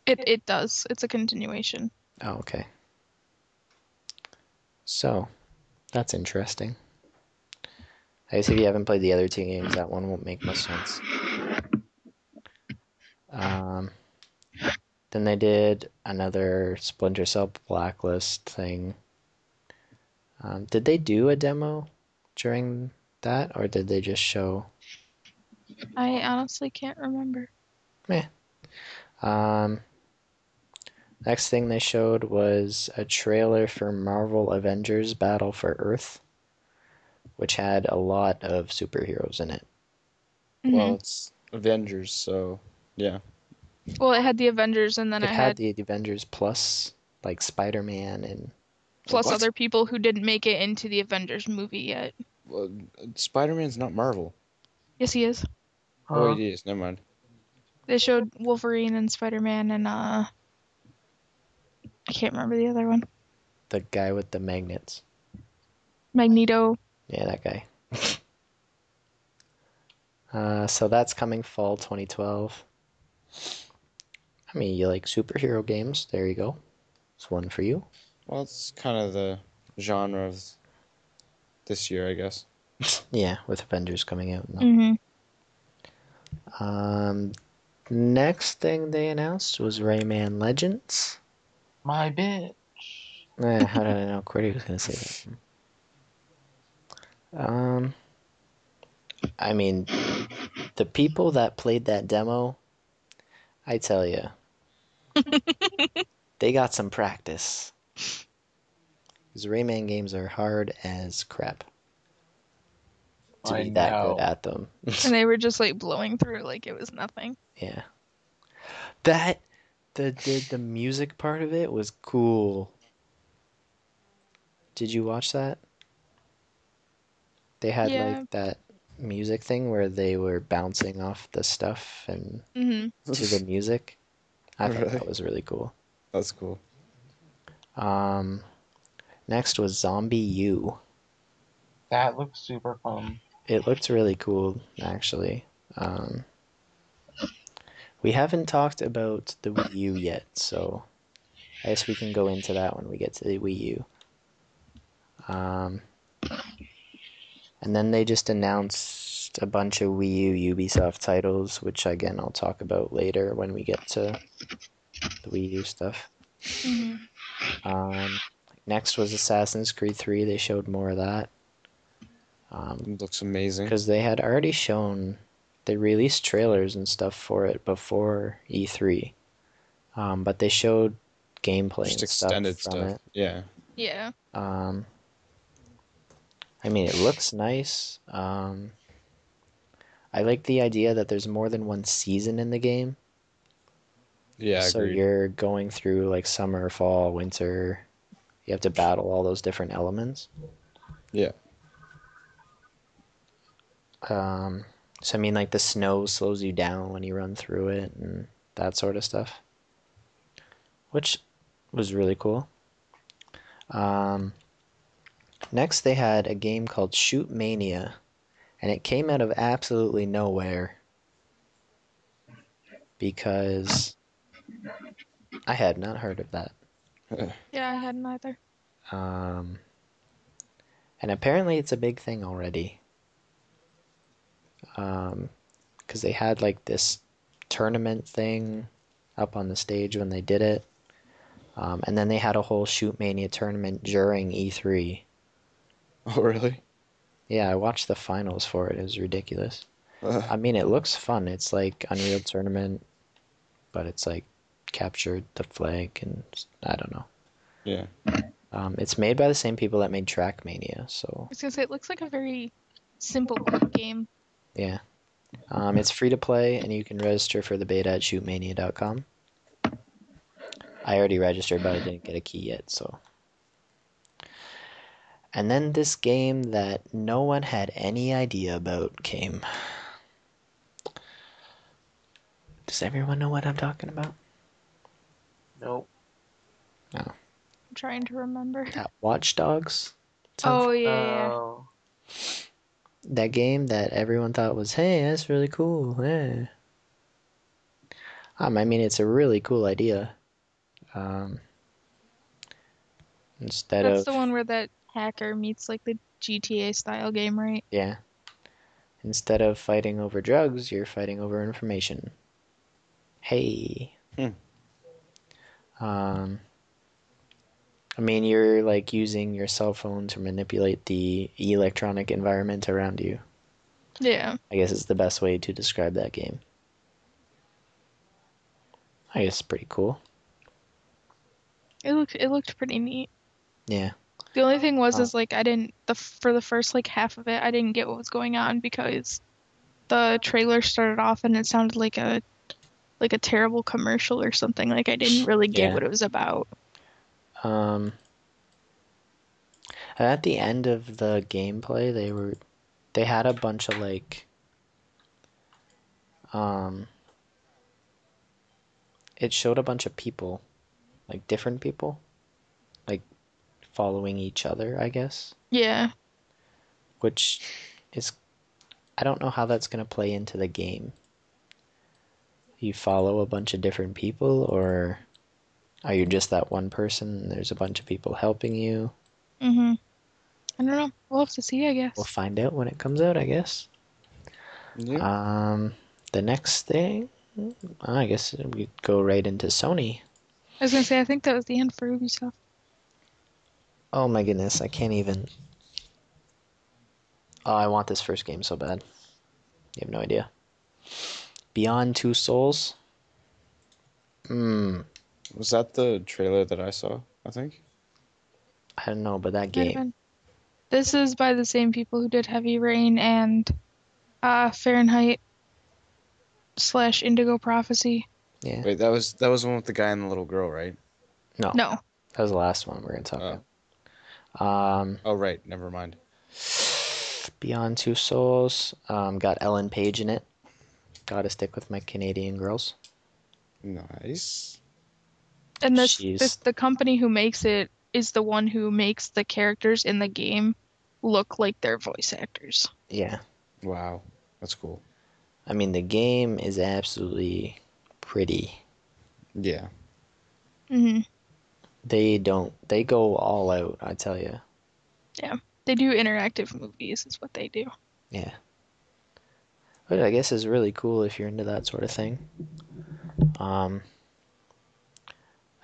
It does. It's a continuation. oh, okay. So that's interesting. I guess if you haven't played the other two games, that one won't make much sense. Um, then they did another Splinter Cell Blacklist thing. Did they do a demo during that, or did they just show? I honestly can't remember. Meh. Um, next thing they showed was a trailer for Marvel Avengers Battle for Earth, which had a lot of superheroes in it. Well, Mhm. it's Avengers, so yeah. Well, it had the Avengers, and then It it had had the Avengers plus, like Spider-Man and plus What? other people who didn't make it into the Avengers movie yet. Well, Spider-Man's not Marvel. Yes, he is. Oh, wait, he is. Never mind. They showed Wolverine and Spider-Man and I can't remember the other one. the guy with the magnets. Magneto. Yeah, that guy. So that's coming fall 2012. I mean, you like superhero games? There you go. It's one for you. Well, it's kind of the genre of this year, I guess. Yeah, with Avengers coming out. No. Mhm. Next thing they announced was Rayman Legends. My bitch. How did I know Cordy was gonna say that? I mean, the people that played that demo, I tell you, they got some practice. Because Rayman games are hard as crap to I be that good know. at them. And they were just like blowing through like it was nothing. Yeah. That the music part of it was cool. Did you watch that? They had Yeah. like that music thing where they were bouncing off the stuff and Mhm. to the music. I thought Really? that was really cool. That's cool. Um, next was Zombie U. That looks super fun. It looked really cool, actually. Um, we haven't talked about the Wii U yet, so I guess we can go into that when we get to the Wii U. Um, and then they just announced a bunch of Wii U Ubisoft titles, which again I'll talk about later when we get to the Wii U stuff. Mhm. Next was Assassin's Creed 3. They showed more of that. It looks amazing. Because they had already shown, they released trailers and stuff for it before E3. But they showed gameplay Just and stuff extended from stuff. it. Yeah. Yeah. I mean, it looks nice. I like the idea that there's more than one season in the game. Yeah, So agreed. you're going through like summer, fall, winter. You have to battle all those different elements. Yeah. So I mean, like the snow slows you down when you run through it and that sort of stuff, which was really cool. Next, they had a game called Shoot Mania, and it came out of absolutely nowhere because I had not heard of that. Yeah, I hadn't either. Um, and apparently, it's a big thing already. Because they had like this tournament thing up on the stage when they did it. And then they had a whole Shoot Mania tournament during E3. Oh, really? Yeah, I watched the finals for it. It was ridiculous. I mean, it looks fun. It's like Unreal Tournament, but it's like captured the flag and I don't know. Yeah. It's made by the same people that made Trackmania, I so was gonna say it looks like a very simple, quick game. yeah. It's free to play, and you can register for the beta at shootmania.com. I already registered, but I didn't get a key yet, so. And then this game that no one had any idea about came. Does everyone know what I'm talking about? Nope. No. I'm trying to remember. That Watch Dogs? Sound Oh yeah. Oh. that game that everyone thought was, hey, that's really cool. Yeah. I mean, it's a really cool idea. Instead That's of, the one where that hacker meets like the GTA style game, right? yeah, instead of fighting over drugs, you're fighting over information. Hey. Hmm. Um, I mean, you're like using your cell phone to manipulate the electronic environment around you. Yeah. I guess it's the best way to describe that game. I guess it's pretty cool. It looked pretty neat. Yeah. The only thing was Uh, is like I didn't for the first like half of it I didn't get what was going on because the trailer started off and it sounded like a terrible commercial or something. Like I didn't really get Yeah. what it was about. And at the end of the gameplay, they had a bunch of like it showed a bunch of people, like different people, like following each other, I guess, Yeah. which is I don't know how that's going to play into the game. You follow a bunch of different people, or are you just that one person and there's a bunch of people helping you? Mhm. I don't know. We'll have to see, I We'll guess. find out when it comes out, I guess. Yeah. The next thing, I guess we go right into Sony. I was gonna say I think that was the end for Ubisoft. Oh my goodness, I can't even. Oh, I want this first game so bad. You have no idea. Beyond Two Souls. Was that the trailer that I saw? I think. I don't know, but that Might have game. been. This is by the same people who did Heavy Rain and Fahrenheit / Indigo Prophecy. Yeah. Wait, that was the one with the guy and the little girl, right? No, No. that was the last one we're gonna talk Oh. about. Oh right, never mind. Beyond Two Souls. Got Ellen Page in it. Gotta stick with my Canadian girls. Nice. And She's the company who makes it is the one who makes the characters in the game look like they're voice actors. yeah. Wow, that's cool. I mean, the game is absolutely pretty. Yeah. Mhm. They go all out, I tell you. Yeah. They do interactive movies is what they do. Yeah. But I guess it's really cool if you're into that sort of thing. I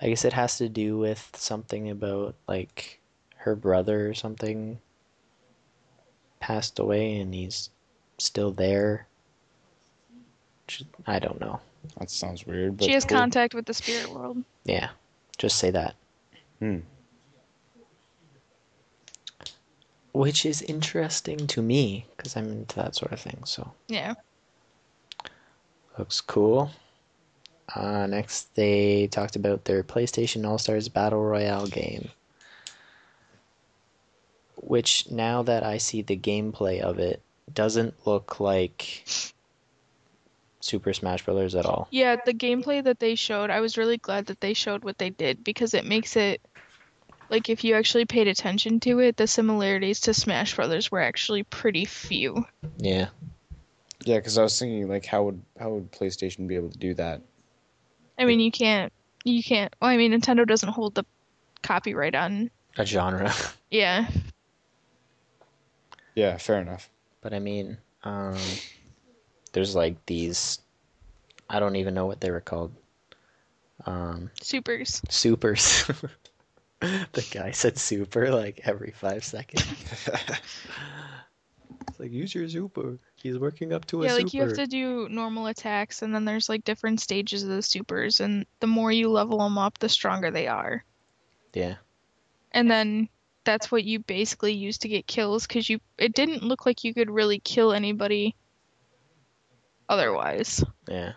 guess it has to do with something about like her brother or something passed away and he's still there. I don't know. That sounds weird, but She has cool. contact with the spirit world. Yeah, just say that. Hmm. Which is interesting to me because I'm into that sort of thing. So Yeah. looks cool. Next, they talked about their PlayStation All Stars Battle Royale game. Which, now that I see the gameplay of it, doesn't look like Super Smash Bros. At all. Yeah, the gameplay that they showed, I was really glad that they showed what they did because it makes it like if you actually paid attention to it, the similarities to Smash Brothers were actually pretty few. Yeah. Yeah, because I was thinking like how would PlayStation be able to do that? I mean, you can't. Well, I mean, Nintendo doesn't hold the copyright on. A genre. Yeah. Yeah, fair enough. But I mean, there's like these, I don't even know what they were called. Supers. Supers. The guy said super like every 5 seconds. It's like, use your super. He's working up to a Yeah, super. like you have to do normal attacks, and then there's like different stages of the supers, and the more you level them up, the stronger they are. Yeah. And then that's what you basically use to get kills, because it didn't look like you could really kill anybody otherwise. Yeah.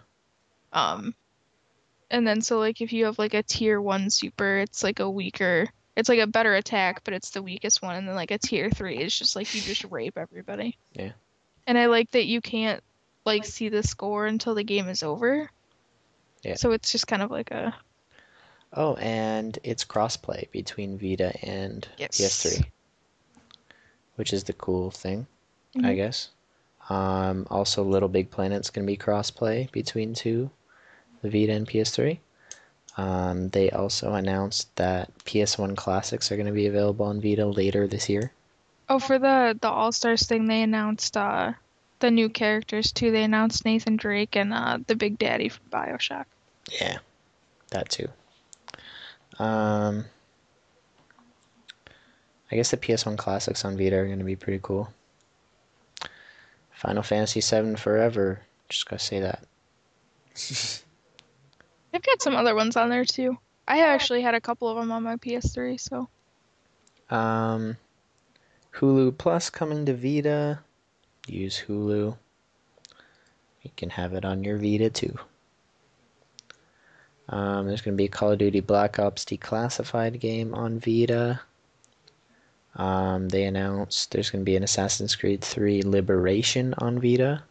And then so like if you have like a tier 1 super, it's like it's like a better attack, but it's the weakest one. And then like a tier 3 is just like you just rape everybody. Yeah. And I like that you can't like see the score until the game is over. Yeah. So it's just kind of like a Oh, and it's crossplay between Vita and PS3, which is the cool thing, I guess. Also, Little Big Planet's going to be crossplay between the Vita and PS3. They also announced that PS1 classics are going to be available on Vita later this year. Oh, for the All-Stars thing, they announced the new characters too. They announced Nathan Drake and the Big Daddy from BioShock. Yeah, that too. I guess the PS1 classics on Vita are going to be pretty cool. Final Fantasy VII Forever. Just gotta say that. They've got some other ones on there too. I actually had a couple of them on my PS3, so. Hulu Plus coming to Vita. Use Hulu. You can have it on your Vita too. There's going to be a Call of Duty Black Ops Declassified game on Vita. They announced there's going to be an Assassin's Creed 3 Liberation on Vita.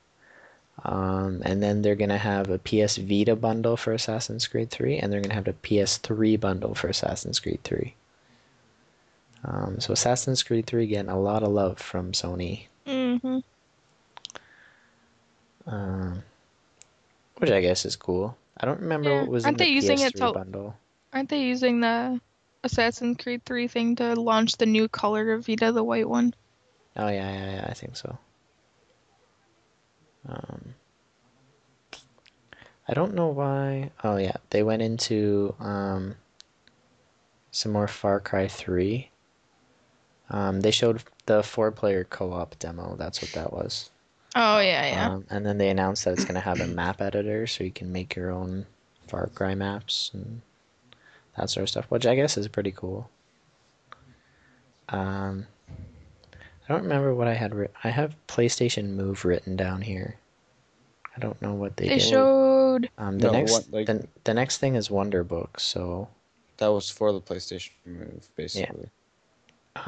And then they're going to have a PS Vita bundle for Assassin's Creed 3, and they're going to have a PS3 bundle for Assassin's Creed 3. So Assassin's Creed 3 getting a lot of love from Sony. Mm-hmm. Which I guess is cool. I don't remember what was in the PS3 bundle. Aren't they using the Assassin's Creed 3 thing to launch the new color of Vita, the white one? Oh, yeah, I think so. I don't know why. Oh, yeah, they went into some more Far Cry 3. They showed the 4-player co-op demo. That's what that was. Oh, yeah. And then they announced that it's going to have a map editor, so you can make your own Far Cry maps and that sort of stuff, which I guess is pretty cool. I don't remember what I had I have PlayStation Move written down here. I don't know what they did. Showed... the next thing is Wonder Book, so... That was for the PlayStation Move, basically.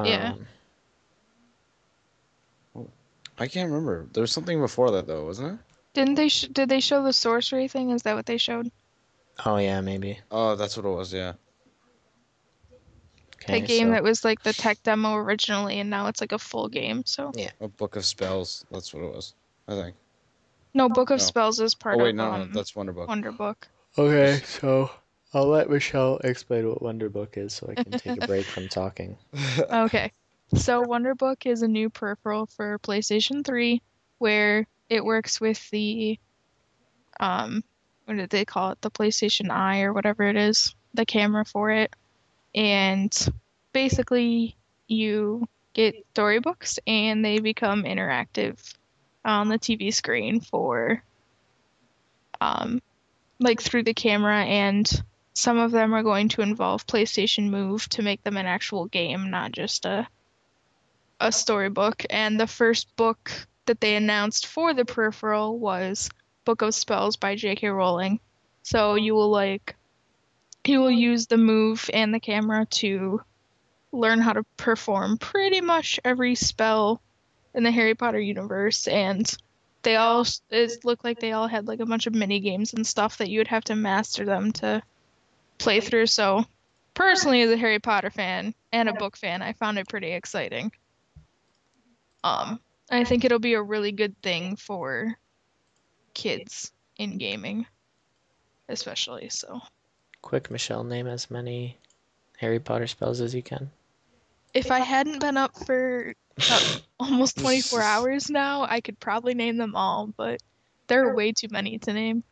Yeah. I can't remember. There was something before that, though, wasn't it? Did they show the sorcery thing? Is that what they showed? Oh, yeah, maybe. Oh, that's what it was, yeah. Okay, the game that was like the tech demo originally, and now it's like a full game, so... Yeah. A Book of Spells, that's what it was, I think. No, Book of Spells is part of... no, that's Wonder Book. Wonder Book. Okay, so I'll let Michelle explain what Wonder Book is so I can take a break from talking. Okay. So Wonder Book is a new peripheral for PlayStation 3 where it works with the what did they call it? The PlayStation Eye or whatever it is, the camera for it. And basically you get storybooks and they become interactive on the TV screen for like through the camera, and some of them are going to involve PlayStation Move to make them an actual game, not just a storybook. And the first book that they announced for the peripheral was Book of Spells by J.K. Rowling. So you will use the Move and the camera to learn how to perform pretty much every spell in the Harry Potter universe, and it looked like they all had like a bunch of mini games and stuff that you would have to master them to play through. So personally, as a Harry Potter fan and a book fan, I found it pretty exciting. I think it'll be a really good thing for kids in gaming, especially, so. Quick, Michelle, name as many Harry Potter spells as you can. If I hadn't been up for almost 24 hours now, I could probably name them all, but there are way too many to name.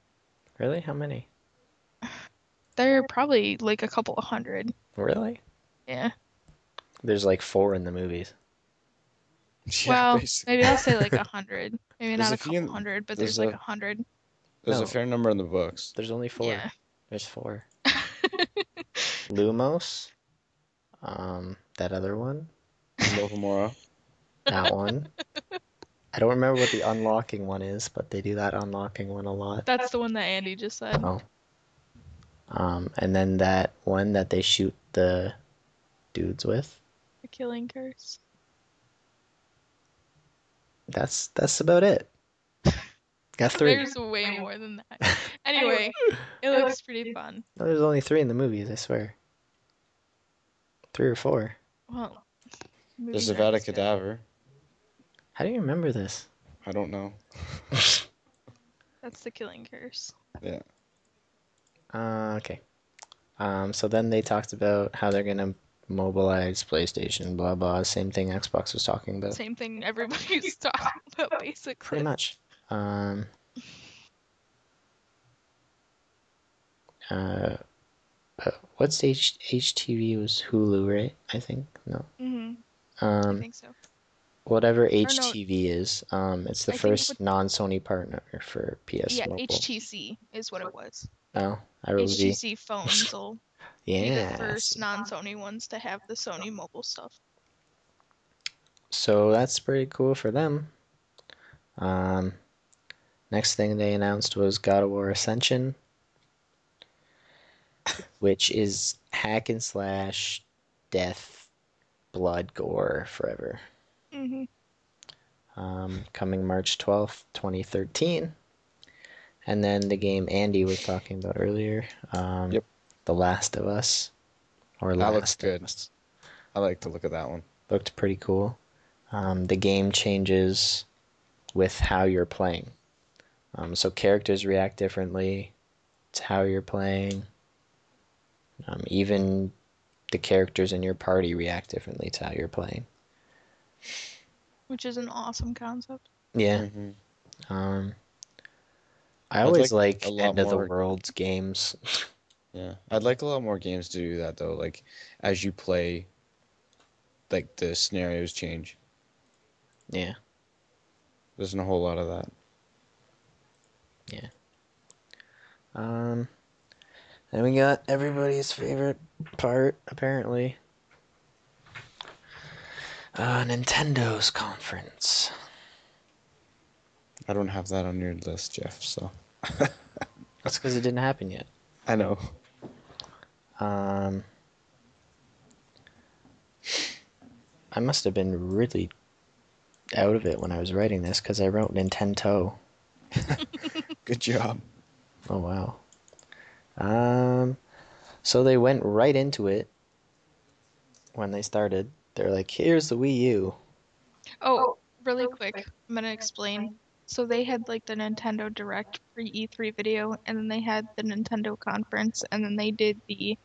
Really? How many? There are probably like a couple of hundred. Really? Yeah. There's like 4 in the movies. Yeah, well, basically. maybe I'll say like 100. Maybe There's not a a few couple hundred, but there's like 100. There's No. a fair number in the books. There's only 4. Yeah. There's 4. Lumos. That other one. Locomora. That one. I don't remember what the unlocking one is, but they do that unlocking one a lot. That's the one that Andy just said. Oh. And then that one that they shoot the dudes with. The Killing Curse. That's about it. Got 3. There's way more than that. Anyway, it looks pretty fun. No, there's only 3 in the movies, I swear. 3 or 4. Well, There's movies Avada aren't good. Kedavra. How do you remember this? I don't know. That's the Killing Curse. Yeah. Okay. So then they talked about how they're gonna mobilize PlayStation, blah blah. Same thing Xbox was talking about. Same thing everybody's talking about, basically. Pretty much. What's HTV was Hulu, right? I think no. I think so. Whatever no. HTV is, it's the I think first non-Sony partner for PS Yeah, Mobile. HTC is what it was. Oh, I will be. HTC phones will be the Yeah. first non-Sony ones to have the Sony mobile stuff. So that's pretty cool for them. Next thing they announced was God of War Ascension, which is hack and slash, death, blood, gore forever. Mm-hmm. Coming March 12th, 2013. And then the game Andy was talking about earlier, Yep. The Last of Us, or That looks Last good. of Us. I like to look at that one. Looked pretty cool. The game changes with how you're playing. So characters react differently to how you're playing. Even the characters in your party react differently to how you're playing. Which is an awesome concept. Yeah. Mhm. I I'd always like like a lot end of the more- world games. Yeah. I'd like a lot more games to do that though. Like as you play, like the scenarios change. Yeah. There isn't a whole lot of that. Then we got everybody's favorite part, apparently. Nintendo's conference. I don't have that on your list, Jeff, so That's because it didn't happen yet. I know. I must have been really out of it when I was writing this because I wrote Nintendo. Good job. Oh wow. So they went right into it when they started. They're like, here's the Wii U. Oh, really quick, I'm gonna explain. So they had like the Nintendo Direct pre-E3 video, and then they had the Nintendo conference, and then they did the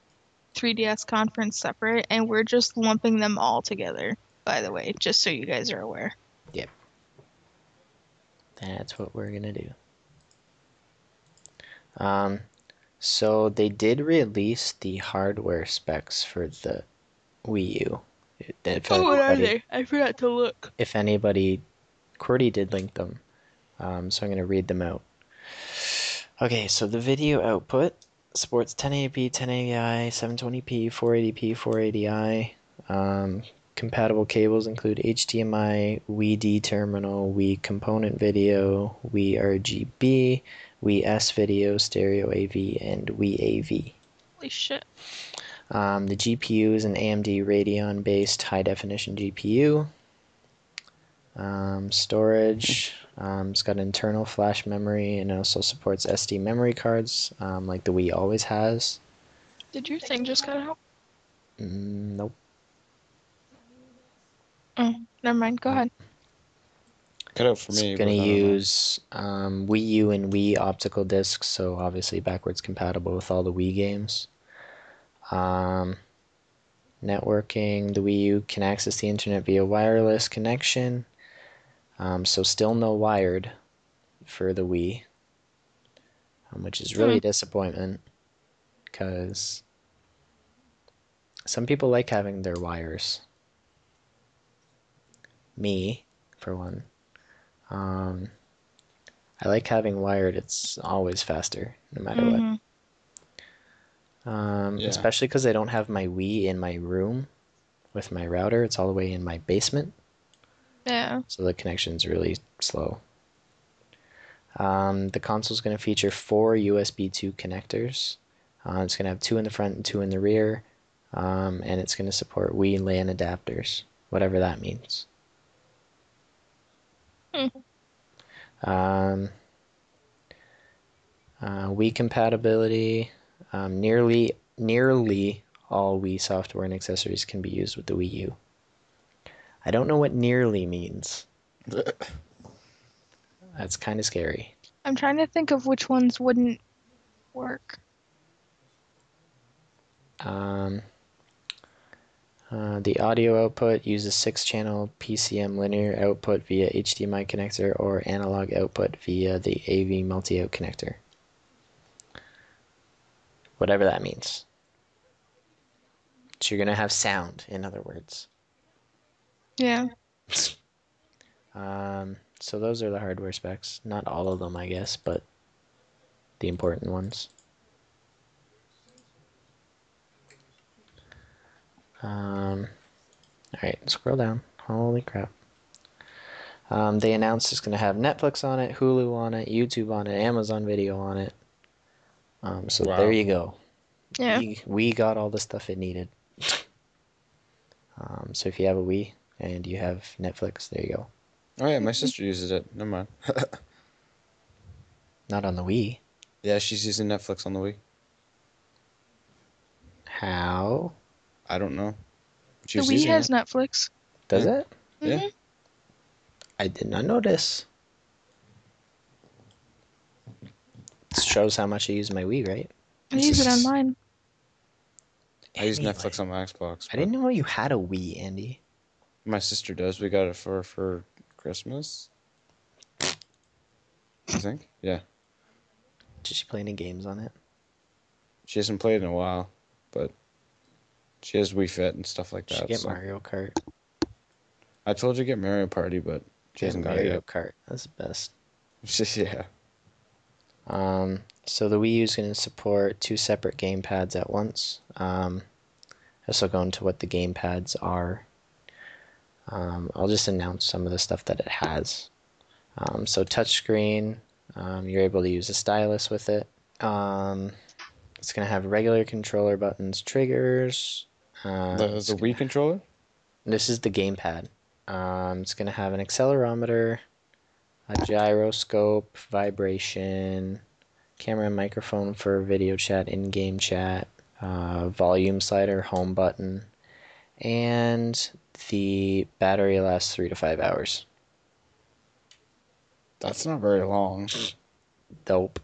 3DS conference separate, and we're just lumping them all together, by the way, just so you guys are aware. Yep. That's what we're gonna do. So they did release the hardware specs for the Wii U. I forgot to look. If anybody, QWERTY did link them, so I'm going to read them out. Okay, so the video output supports 1080p, 1080i, 720p, 480p, 480i. Compatible cables include HDMI, Wii D terminal, Wii component video, Wii RGB, Wii S video, stereo AV, and Wii AV. Holy shit. The GPU is an AMD Radeon-based high-definition GPU. Storage, it's got internal flash memory and it also supports SD memory cards, like the Wii always has. Did your thing just cut out? Nope. Oh, never mind. Go ahead. Cut out for me. It's going but to I don't know. use Wii U and Wii optical discs, so obviously backwards compatible with all the Wii games. Networking, the Wii U can access the internet via wireless connection, so still no wired for the Wii, which is really a disappointment, because some people like having their wires. Me, for one. I like having wired, it's always faster, no matter what. Mhm. Yeah. Especially because I don't have my Wii in my room with my router. It's all the way in my basement, Yeah. so the connection's really slow. The console's going to feature 4 USB 2 connectors, It's going to have 2 in the front and 2 in the rear, and it's going to support Wii LAN adapters, whatever that means. Um, Wii compatibility, nearly all Wii software and accessories can be used with the Wii U. I don't know what nearly means. That's kind of scary. I'm trying to think of which ones wouldn't work. The audio output uses 6-channel PCM linear output via HDMI connector or analog output via the AV multi-out connector. Whatever that means. So you're going to have sound, in other words. Yeah. So those are the hardware specs. Not all of them, I guess, but the important ones. Alright, scroll down. Holy crap. They announced it's going to have Netflix on it, Hulu on it, YouTube on it, Amazon Video on it. So Wow. there you go. Yeah. We got all the stuff it needed. So if you have a Wii and you have Netflix, there you go. Oh yeah, my sister uses it. Never mind. Not on the Wii. Yeah, she's using Netflix on the Wii. How? I don't know. The Wii has Netflix. Does Yeah. it? Yeah. Mhm. I did not notice. It shows how much I use my Wii, right? I use it on mine. I use Anyway, Netflix on my Xbox. I didn't know you had a Wii, Andy. My sister does. We got it for Christmas. I think. Yeah. Did she play any games on it? She hasn't played in a while, but she has Wii Fit and stuff like Did she that. get so. Mario Kart? I told her to get Mario Party, but she Get hasn't got it Mario yet. Kart. That's the best. Yeah. So the Wii U is going to support 2 separate gamepads at once. This will go into what the gamepads are. I'll just announce some of the stuff that it has. So touchscreen, you're able to use a stylus with it. It's going to have regular controller buttons, triggers. The Wii controller? This is the gamepad. It's going to have an accelerometer, a gyroscope, vibration, camera and microphone for video chat, in-game chat, volume slider, home button, and the battery lasts 3 to 5 hours. That's not very long. Dope.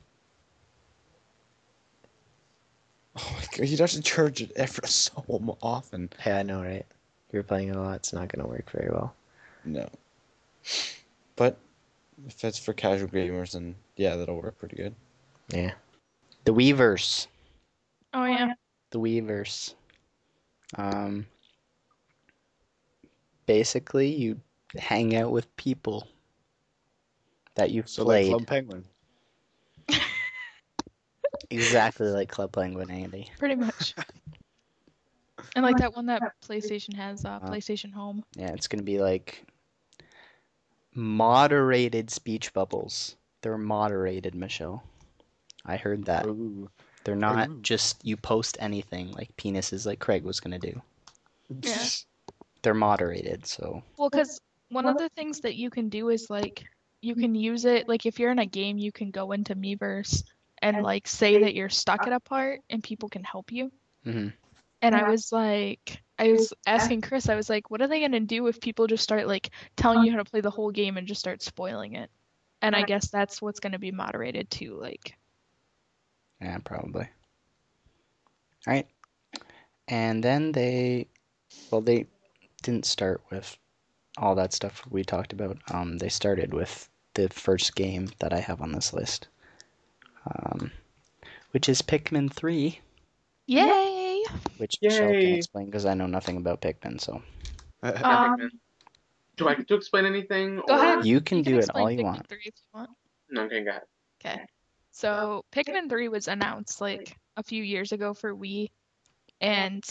Oh my god, you'd have to charge it ever so often. Yeah, I know, right? If you're playing it a lot, it's not going to work very well. No. But if it's for casual gamers, then yeah, that'll work pretty good. Yeah. The Weverse. Oh yeah. The Weverse. Basically, you hang out with people that you've played. Penguin. Exactly like Club Penguin, Andy. Pretty much. And like that one that PlayStation has, PlayStation Home. Yeah, it's gonna be like moderated speech bubbles. They're moderated, Michelle. I heard that. Ooh. They're not Ooh. just you post anything like penises like Craig was gonna do. Yeah. They're moderated, so Well, because one of the things that you can do is like you can use it like if you're in a game, you can go into Miiverse and like say that you're stuck at a part and people can help you. Mhm. And I was asking Chris, I was like, what are they gonna do if people just start like telling you how to play the whole game and just start spoiling it? And I guess that's what's gonna be moderated too, like. yeah, probably. All right. And then they didn't start with all that stuff we talked about. They started with the first game that I have on this list, which is Pikmin 3, Yay! which Michelle can Yay. explain because I know nothing about Pikmin, so Do I get to explain anything? Go or- ahead. you can do it explain all you Pikmin want. 3 if you want. No, okay, go ahead. Okay. So Pikmin 3 was announced like a few years ago for Wii, and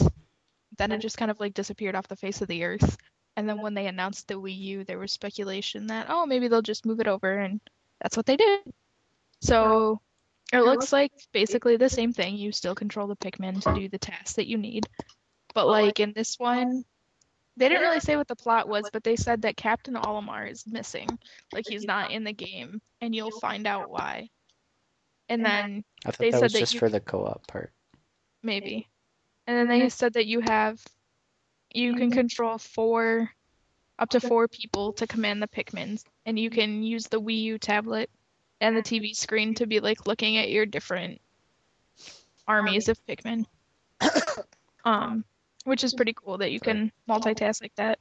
then it just kind of like disappeared off the face of the earth. And then when they announced the Wii U, there was speculation that, oh, maybe they'll just move it over, and that's what they did. So It looks like basically the same thing. You still control the Pikmin to do the tasks that you need. But like in this one, they didn't really say what the plot was, but they said that Captain Olimar is missing. Like he's not in the game, and you'll find out why. And then I thought they that said was that just you for the co-op part. maybe. And then they said that you can control up to four people to command the Pikmins, and you can use the Wii U tablet and the TV screen to be like looking at your different armies of Pikmin. Which is pretty cool that you can multitask like that.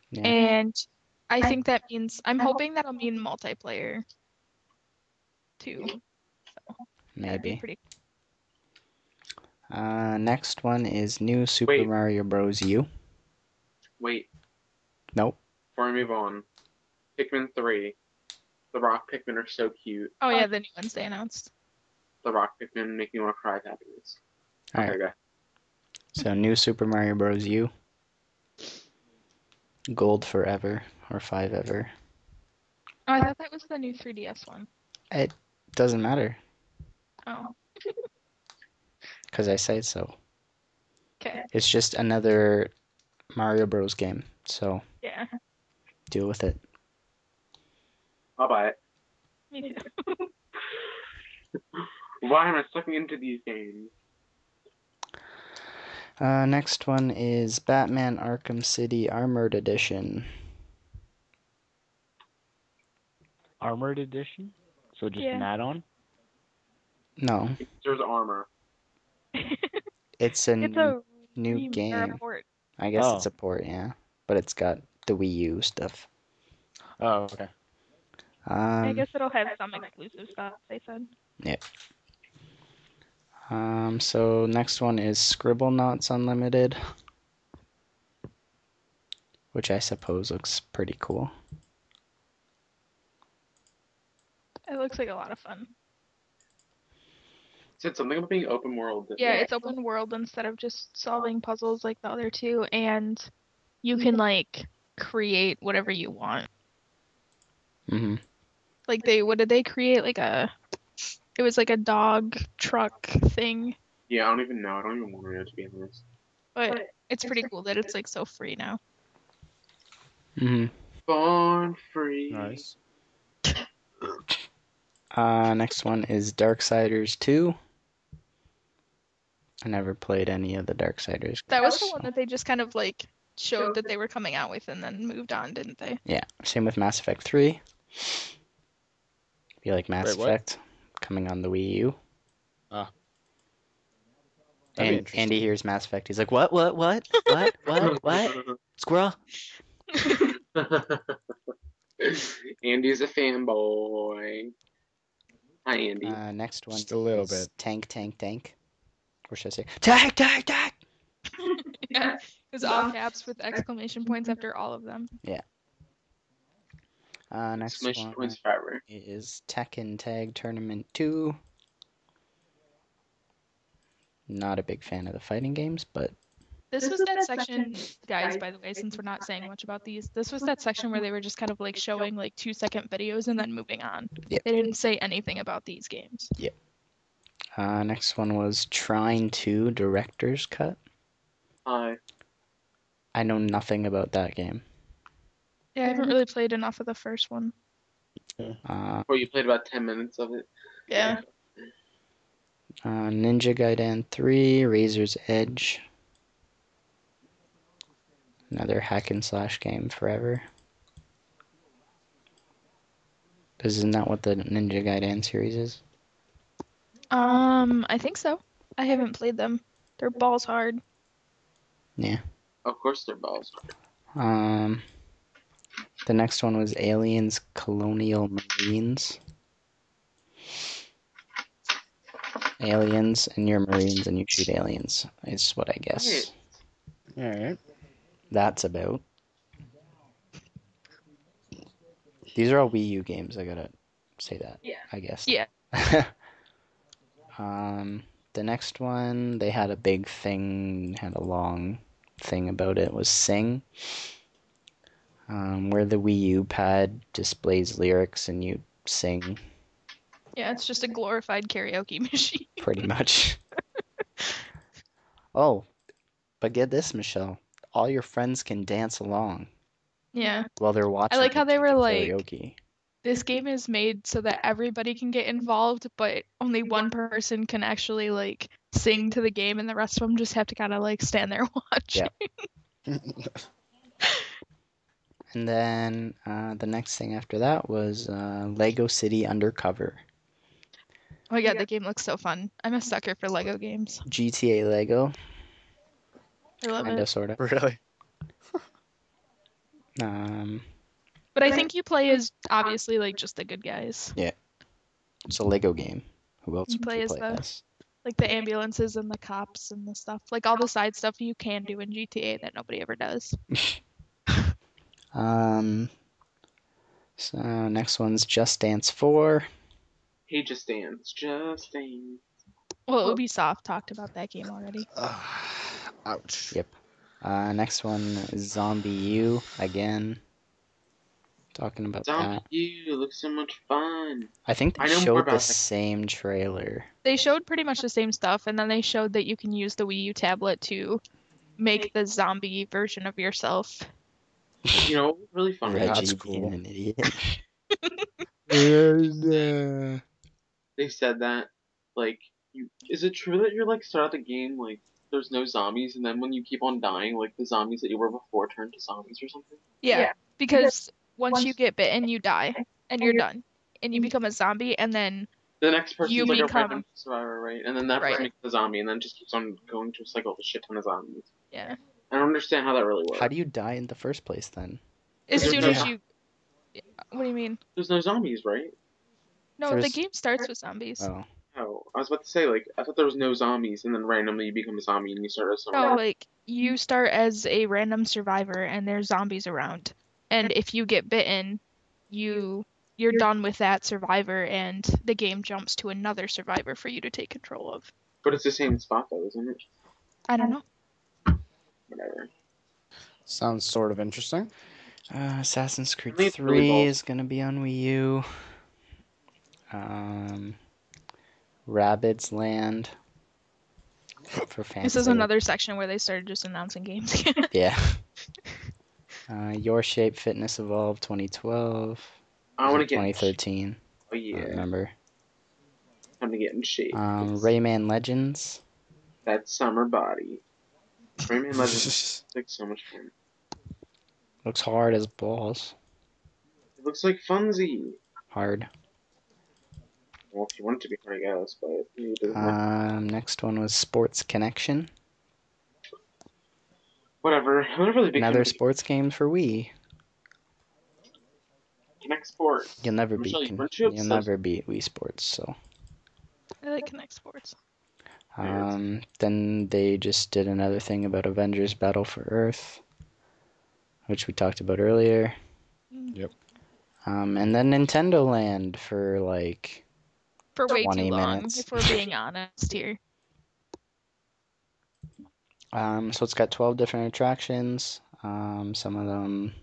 Yeah, And I think that means I'm hoping that'll mean multiplayer too. That'd be maybe. pretty Next one is New Super Wait. Mario Bros. U. Wait, Nope. before I move on, Pikmin 3. The rock Pikmin are so cute. Oh yeah, the new ones they announced. The rock Pikmin make me want to cry at happiness. All Okay, right. go. So New Super Mario Bros. U. Gold Forever or 5 Ever. Oh, I thought that was the new 3DS one. It doesn't matter Oh, because I say so. okay. It's just another Mario Bros. Game, so Yeah, deal with it. I'll buy it. me too. Why am I sucking into these games? Next one is Batman Arkham City Armored Edition. Armored Edition? So just an Yeah. add-on? No, There's armor. it's a It's a new or a game. port. I guess Oh. it's a port, yeah. But it's got the Wii U stuff. Oh, okay. I guess it'll have some exclusive stuff, they said. Yep. So next one is Scribblenauts Unlimited, which I suppose looks pretty cool. It looks like a lot of fun. Said something about being open world. Yeah, it's open world instead of just solving puzzles like the other two, and you can like create whatever you want. Mm-hmm. Like what did they create? It was like a dog truck thing, Yeah, I don't even know. I don't even want to know, to be honest. but it's pretty cool that it's like so free now. Mm-hmm. Born free. Nice. Next one is Darksiders 2. I never played any of the Darksiders. That was the games, one so- that they just kind of like showed that they were coming out with and then moved on, didn't they? Yeah, same with Mass Effect 3. Be like Mass Wait, what? Effect coming on the Wii U. That'd be And interesting. Andy hears Mass Effect. He's like, what? Squirrel? Andy's a fanboy. Hi, Andy. Next one Just a little is bit. Tank. Or should I say, Tank! Yeah, it was all caps with exclamation points after all of them. Next Exclamation one points forever. is Tekken Tag Tournament 2. Not a big fan of the fighting games, but This was that section, guys, by the way, since we're not saying much about these, this was that section where they were just kind of like showing like 2-second videos and then moving on. Yep. They didn't say anything about these games. next one was Trine 2 Director's Cut. Hi. I know nothing about that game. Yeah, I haven't really played enough of the first one. Uh, Well, you played about 10 minutes of it. Yeah. Ninja Gaiden 3 Razor's Edge. Another hack and slash game forever. Isn't that what the Ninja Gaiden series is? I think so. I haven't played them. They're balls hard. Yeah. Of course they're balls. The next one was Aliens Colonial Marines. Aliens, and you're Marines, and you shoot aliens, is what I guess Alright. that's about. These are all Wii U games, I gotta say that. Yeah. I guess. Yeah. The next one, they had a big thing, had a long thing about it, was Sing. Where the Wii U pad displays lyrics and you sing Yeah, it's just a glorified karaoke machine. pretty much. Oh, but get this, Michelle. All your friends can dance along Yeah. while they're watching like how you they do were the like, karaoke. This game is made so that everybody can get involved, but only one person can actually like sing to the game, and the rest of them just have to kind of like stand there watching. Yeah. And then the next thing after that was Lego City Undercover. Oh my god, the game looks so fun. I'm a sucker for Lego games. GTA Lego, I love kinda, it. sorta. Really? But I think you play as obviously like just the good guys. It's a Lego game. Who else You would play you as play the as? like the ambulances and the cops and the stuff. Like all the side stuff you can do in GTA that nobody ever does. So next one's Just Dance 4. Hey, Just Dance. Just Dance. Well, Ubisoft talked about that game already. Ouch. Yep. Next one is Zombie U again. Talking about Zombie that. U looks so much fun. I think they I know more showed about the that. same trailer. They showed pretty much the same stuff, and then they showed that you can use the Wii U tablet to make the zombie version of yourself. You know, really funny. Reggie That's being cool. an idiot. They said that, like, is it true that you're like start out the game like there's no zombies, and then when you keep on dying, like the zombies that you were before turn to zombies or something? Yeah, because once you get bitten, you die, and you're done, and you become a zombie, and then The next person's You like a become- random survivor, right? And then that Right. person becomes a zombie, and then just keeps on going to a cycle of a shit ton of zombies. yeah. I don't understand how that really works. How do you die in the first place then? As There's soon no as zo- you, what do you mean? There's no zombies, right? No, the First- game starts with zombies. Oh, Oh, I was about to say, like, I thought there was no zombies, and then randomly you become a zombie and you start as No, someone. like you start as a random survivor, and there's zombies around, and if you get bitten, you're done with that survivor, and the game jumps to another survivor for you to take control of. But it's the same spot, though, isn't it? I don't know. Whatever. Sounds sort of interesting. Assassin's Creed Really 3 balls. is gonna be on Wii U. Rabbids Land for fancy. This is another section where they started just announcing games. Yeah. Your Shape Fitness Evolve 2012. I Or want to is it get in shape. 2013. Oh, I yeah. don't remember. Time to get in shape. Rayman Legends. That summer body. Rayman Legends looks like so much fun. Looks hard as balls. It looks like Funzy. Hard. Well, if you want it to be hard, I guess, but it doesn't. Next one was Sports Connection. Whatever. I'm not really big Another fan of sports game for Wii. Connect Sports. You'll never Michelle, beat weren't you you'll obsessed? never beat Wii Sports. So I like Connect Sports. then they just did another thing about Avengers Battle for Earth, which we talked about earlier. Yep. And then Nintendo Land for like For way 20 too long, minutes. if we're being honest here. so it's got 12 different attractions. Some of them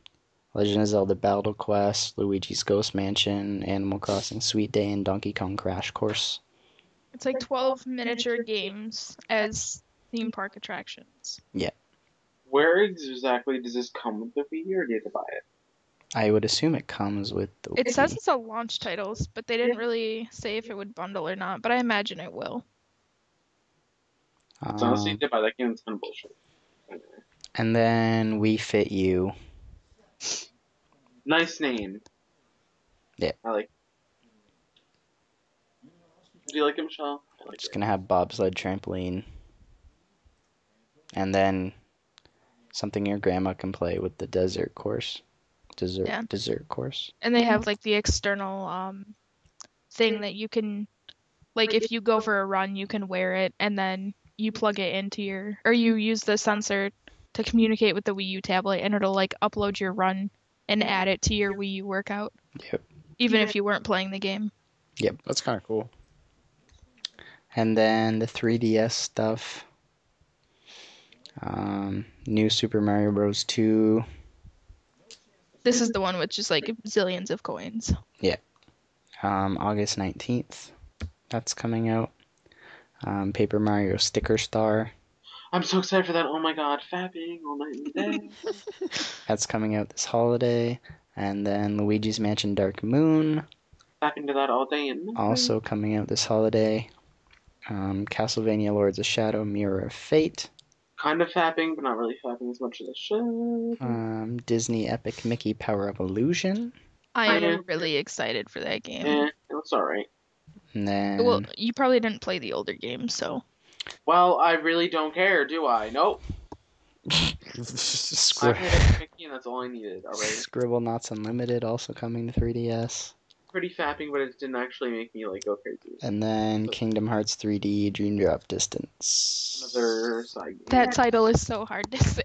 Legend of Zelda Battle Quest, Luigi's Ghost Mansion, Animal Crossing Sweet Day, and Donkey Kong Crash Course. It's like 12 miniature games as theme park attractions. Where exactly does this come with the Wii, or do you have to buy it? I would assume it comes with the It says Wii. it's a launch titles, but they didn't really say if it would bundle or not, but I imagine it will. It's honestly, Um, to buy that game, it's kind of bullshit. and then We Fit You. Nice name. Yeah. I like. Do you like it, Michelle? I like It's it. gonna have bobsled trampoline. And then something your grandma can play with the desert course. Yeah. Dessert course. And they have like the external thing that you can, like if you go for a run, you can wear it, and then you plug it into your, or you use the sensor to communicate with the Wii U tablet, and it'll like upload your run and add it to your Wii U workout, Yep. even if you weren't playing the game. That's kind of cool. And then the 3DS stuff. New Super Mario Bros. 2. This is the one with just like zillions of coins. August 19th. That's coming out. Paper Mario Sticker Star. I'm so excited for that. Oh my god, fapping all night and day. That's coming out this holiday. And then Luigi's Mansion Dark Moon. Fapping to that all day and night. Also coming out this holiday. Castlevania Lords of Shadow Mirror of Fate. Kind of fapping, but not really fapping as much as I should. Disney Epic Mickey Power Up Illusion. I Yeah. am really excited for that game. It looks alright. And then Well, you probably didn't play the older games, so. Well, I really don't care, do I? Nope. I Scrib- played Epic Mickey and that's all I needed, alright? Scribble Knots Unlimited also coming to 3DS. Pretty fapping, but it didn't actually make me like go crazy. And then Kingdom Hearts 3D Dream Drop Distance. Another side game. That title is so hard to say.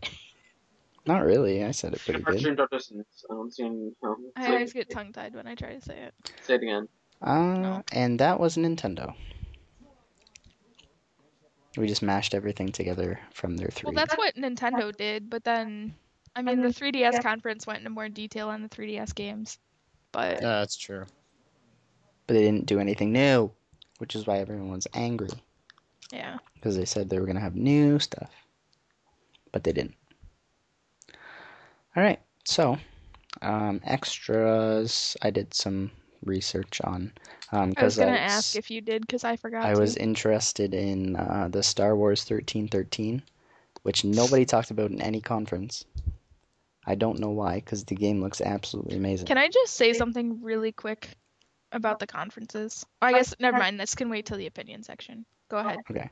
Not really. I said it pretty Kingdom Hearts good. Dream Drop Distance. I don't see any. No. I always get tongue-tied when I try to say it. Say it again. And that was Nintendo. We just mashed everything together from their three. Well, that's what Nintendo did, but then, I mean, the 3DS conference went into more detail on the 3DS games. But Yeah, that's true. But they didn't do anything new, which is why everyone was angry. yeah. Because they said they were going to have new stuff. But they didn't. Alright, so, extras, I did some research on. I was Because gonna ask if you did, because I forgot I to. was interested in the Star Wars 1313, which nobody talked about in any conference. I don't know why, because the game looks absolutely amazing. Can I just say something really quick about the conferences? I guess, never mind, this can wait till the opinion section. Go ahead. Okay.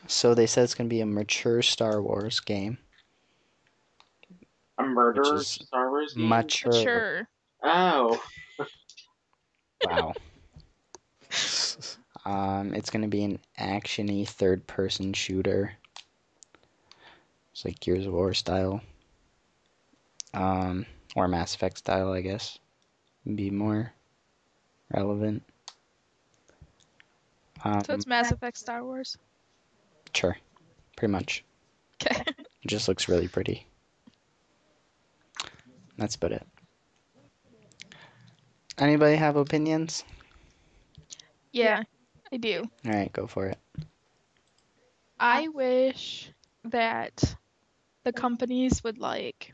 So they said it's going to be a mature Star Wars game. A murder Which is Star Wars game? Mature. Sure. Oh. Wow. It's going to be an action-y third-person shooter. It's like Gears of War style. Or Mass Effect style, I guess. Be more relevant. So it's Mass Effect Star Wars. Sure. Pretty much. Okay. It just looks really pretty. That's about it. Anybody have opinions? Yeah, I do. Alright, go for it. I wish that the companies would like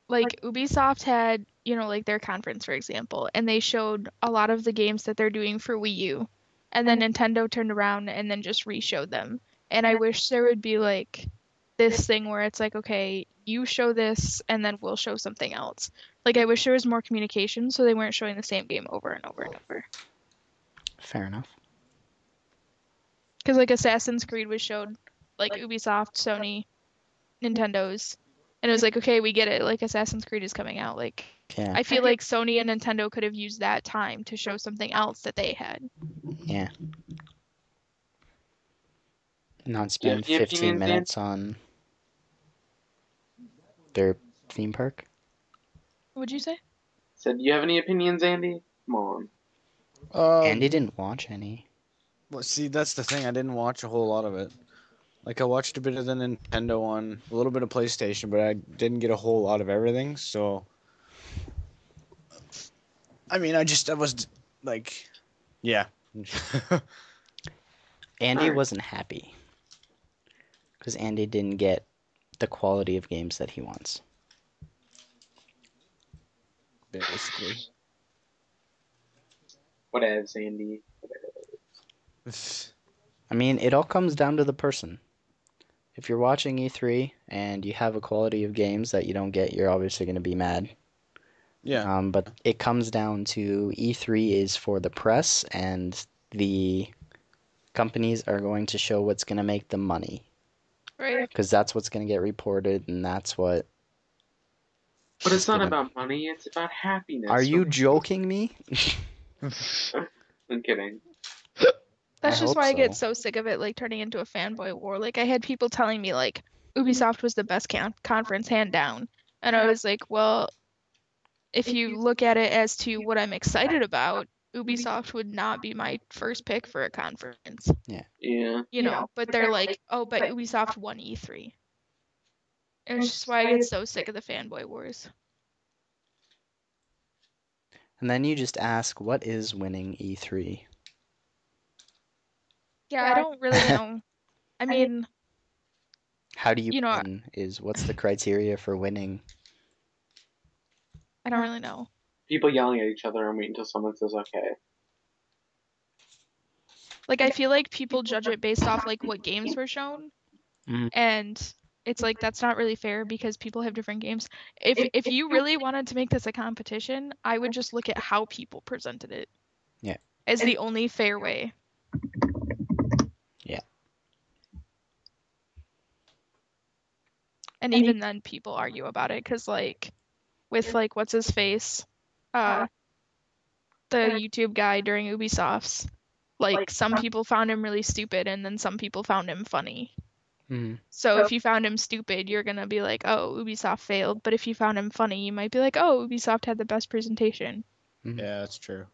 Ubisoft had, like their conference, for example, and they showed a lot of the games that they're doing for Wii U, and then Nintendo turned around and then just re-showed them. And I wish there would be like this thing where it's like, okay, you show this and then we'll show something else. Like, I wish there was more communication so they weren't showing the same game over and over and over. Fair enough. Because like Assassin's Creed was showed, like Ubisoft, Sony, Nintendo's, and it was like, okay, we get it. Like Assassin's Creed is coming out. Like Yeah. I feel like Sony and Nintendo could have used that time to show something else that they had. Yeah. Not spend Yeah, 15 opinions, Dan? minutes on their theme park. What'd you say? Said, do you have any opinions, Andy? Come on. Andy didn't watch any. Well, see, that's the thing. I didn't watch a whole lot of it. Like, I watched a bit of the Nintendo one, a little bit of PlayStation, but I didn't get a whole lot of everything, so... I mean, I was, like... Yeah. Andy Alright. wasn't happy. Because Andy didn't get the quality of games that he wants. Basically. Whatevs, Andy. I mean, it all comes down to the person. If you're watching E3 and you have a quality of games that you don't get, you're obviously going to be mad. Yeah. But it comes down to E3 is for the press, and the companies are going to show what's going to make them money. Right. Because that's what's going to get reported, and that's what... But it's not gonna- about money, it's about happiness. Are you joking me? I'm kidding. That's I just hope why I get so. so sick of it, like turning into a fanboy war. Like I had people telling me like Ubisoft was the best conference, hand down, and I was like, well, if you look at it as to what I'm excited about, Ubisoft would not be my first pick for a conference. Yeah. But they're like, oh, but Ubisoft won E3. And it's just why I get so sick of the fanboy wars. And then you just ask, what is winning E3? Yeah, I don't really know. I mean, How do you you know, win? What's the criteria for winning? I don't really know. People yelling at each other and wait until someone says okay. Like, I feel like people judge it based off like what games were shown, Mhm. and it's like that's not really fair because people have different games. If you really wanted to make this a competition, I would just look at how people presented it. Yeah. As the only fair way. Yeah. And even then people argue about it because like with like what's his face, the YouTube guy during Ubisoft's, like some people found him really stupid and then some people found him funny. Mhm. So if you found him stupid, you're gonna be like, oh, Ubisoft failed. But if you found him funny, you might be like, oh, Ubisoft had the best presentation. Mhm. Yeah, that's true.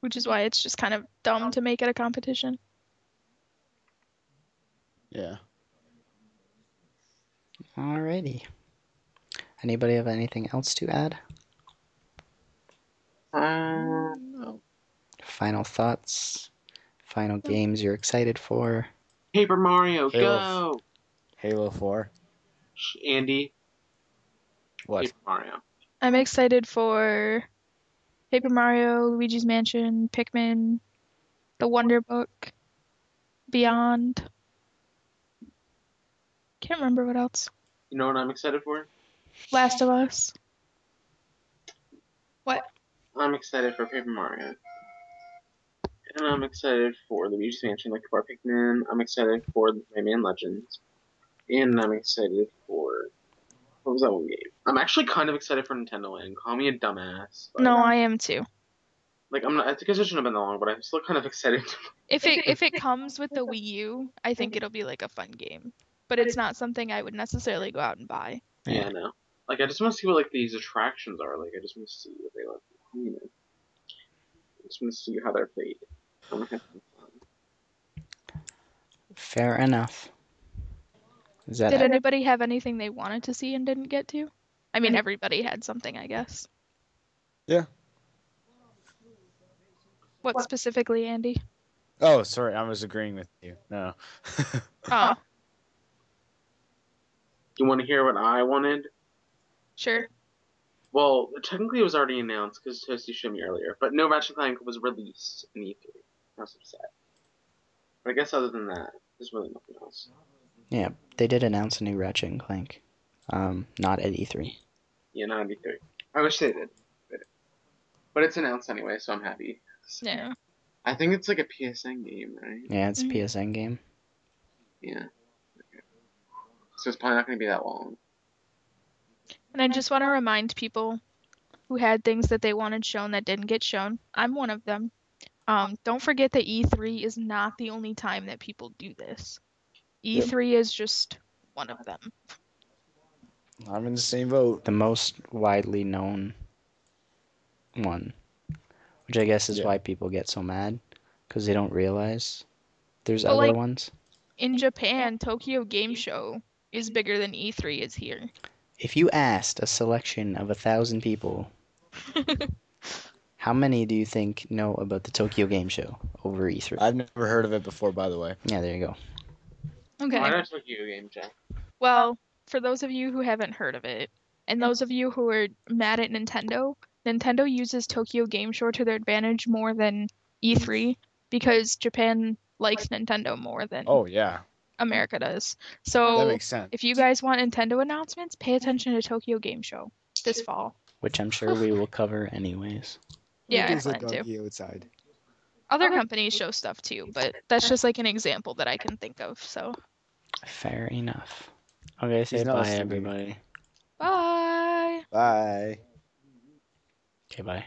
Which is why it's just kind of dumb to make it a competition. Yeah. Alrighty. Anybody have anything else to add? No. Final thoughts? Final games you're excited for? Paper Mario, Halo. go! Halo 4. Andy, What? Paper Mario. I'm excited for Paper Mario, Luigi's Mansion, Pikmin, The Wonder Book, Beyond. Can't remember what else. You know what I'm excited for? Last of Us. What? I'm excited for Paper Mario. And I'm excited for Luigi's Mansion, like for Pikmin. I'm excited for Rayman Legends. And I'm excited for... What was that one game? I'm actually kind of excited for Nintendo Land. Call me a dumbass. But, No, I am too. Like, I'm not... I think it shouldn't have been that long, but I'm still kind of excited. If it comes with the Wii U, I think it'll be like a fun game. But it's not something I would necessarily go out and buy. Yeah, I know. Like, I just want to see what, like, these attractions are. Like, I just want to see what they look like. You know. I just want to see how they're played. I'm gonna have some fun. Fair enough. Is that Did anybody have anything they wanted to see and didn't get to? I mean, everybody had something, I guess. Yeah. What specifically, Andy? Oh, sorry, I was agreeing with you. No. Oh, You want to hear what I wanted? sure. Well, technically it was already announced because Toasty showed me earlier, but no Ratchet and Clank was released in E3. I was upset. But I guess other than that, there's really nothing else. Yeah, they did announce a new Ratchet and Clank. Not at E3. Yeah, not at E3. I wish they did. But it's announced anyway, so I'm happy. Yeah. I think it's like a PSN game, right? Yeah, it's a Mhm. PSN game. Yeah. Okay. So it's probably not going to be that long. And I just want to remind people who had things that they wanted shown that didn't get shown. I'm one of them. Don't forget that E3 is not the only time that people do this. E3 is just one of them. I'm in the same boat. The most widely known one. Which I guess is Yeah. why people get so mad. Because they don't realize there's But, other like- ones. In Japan, Tokyo Game Show is bigger than E3 is here. If you asked a selection of 1,000 people, how many do you think know about the Tokyo Game Show over E3? I've never heard of it before, by the way. Yeah, there you go. Okay. Why not Tokyo Game Jack? Well, for those of you who haven't heard of it, and those of you who are mad at Nintendo, Nintendo uses Tokyo Game Show to their advantage more than E3 because Japan likes Nintendo more than Oh, yeah. America does. That So makes sense. if you guys want Nintendo announcements, pay attention to Tokyo Game Show this fall. Which I'm sure we will cover anyways. Yeah, I plan to. outside. Other companies show stuff too, but that's just like an example that I can think of. So, Fair enough. Okay, say He's not bye, listening to me. everybody. bye. Bye. Okay, bye.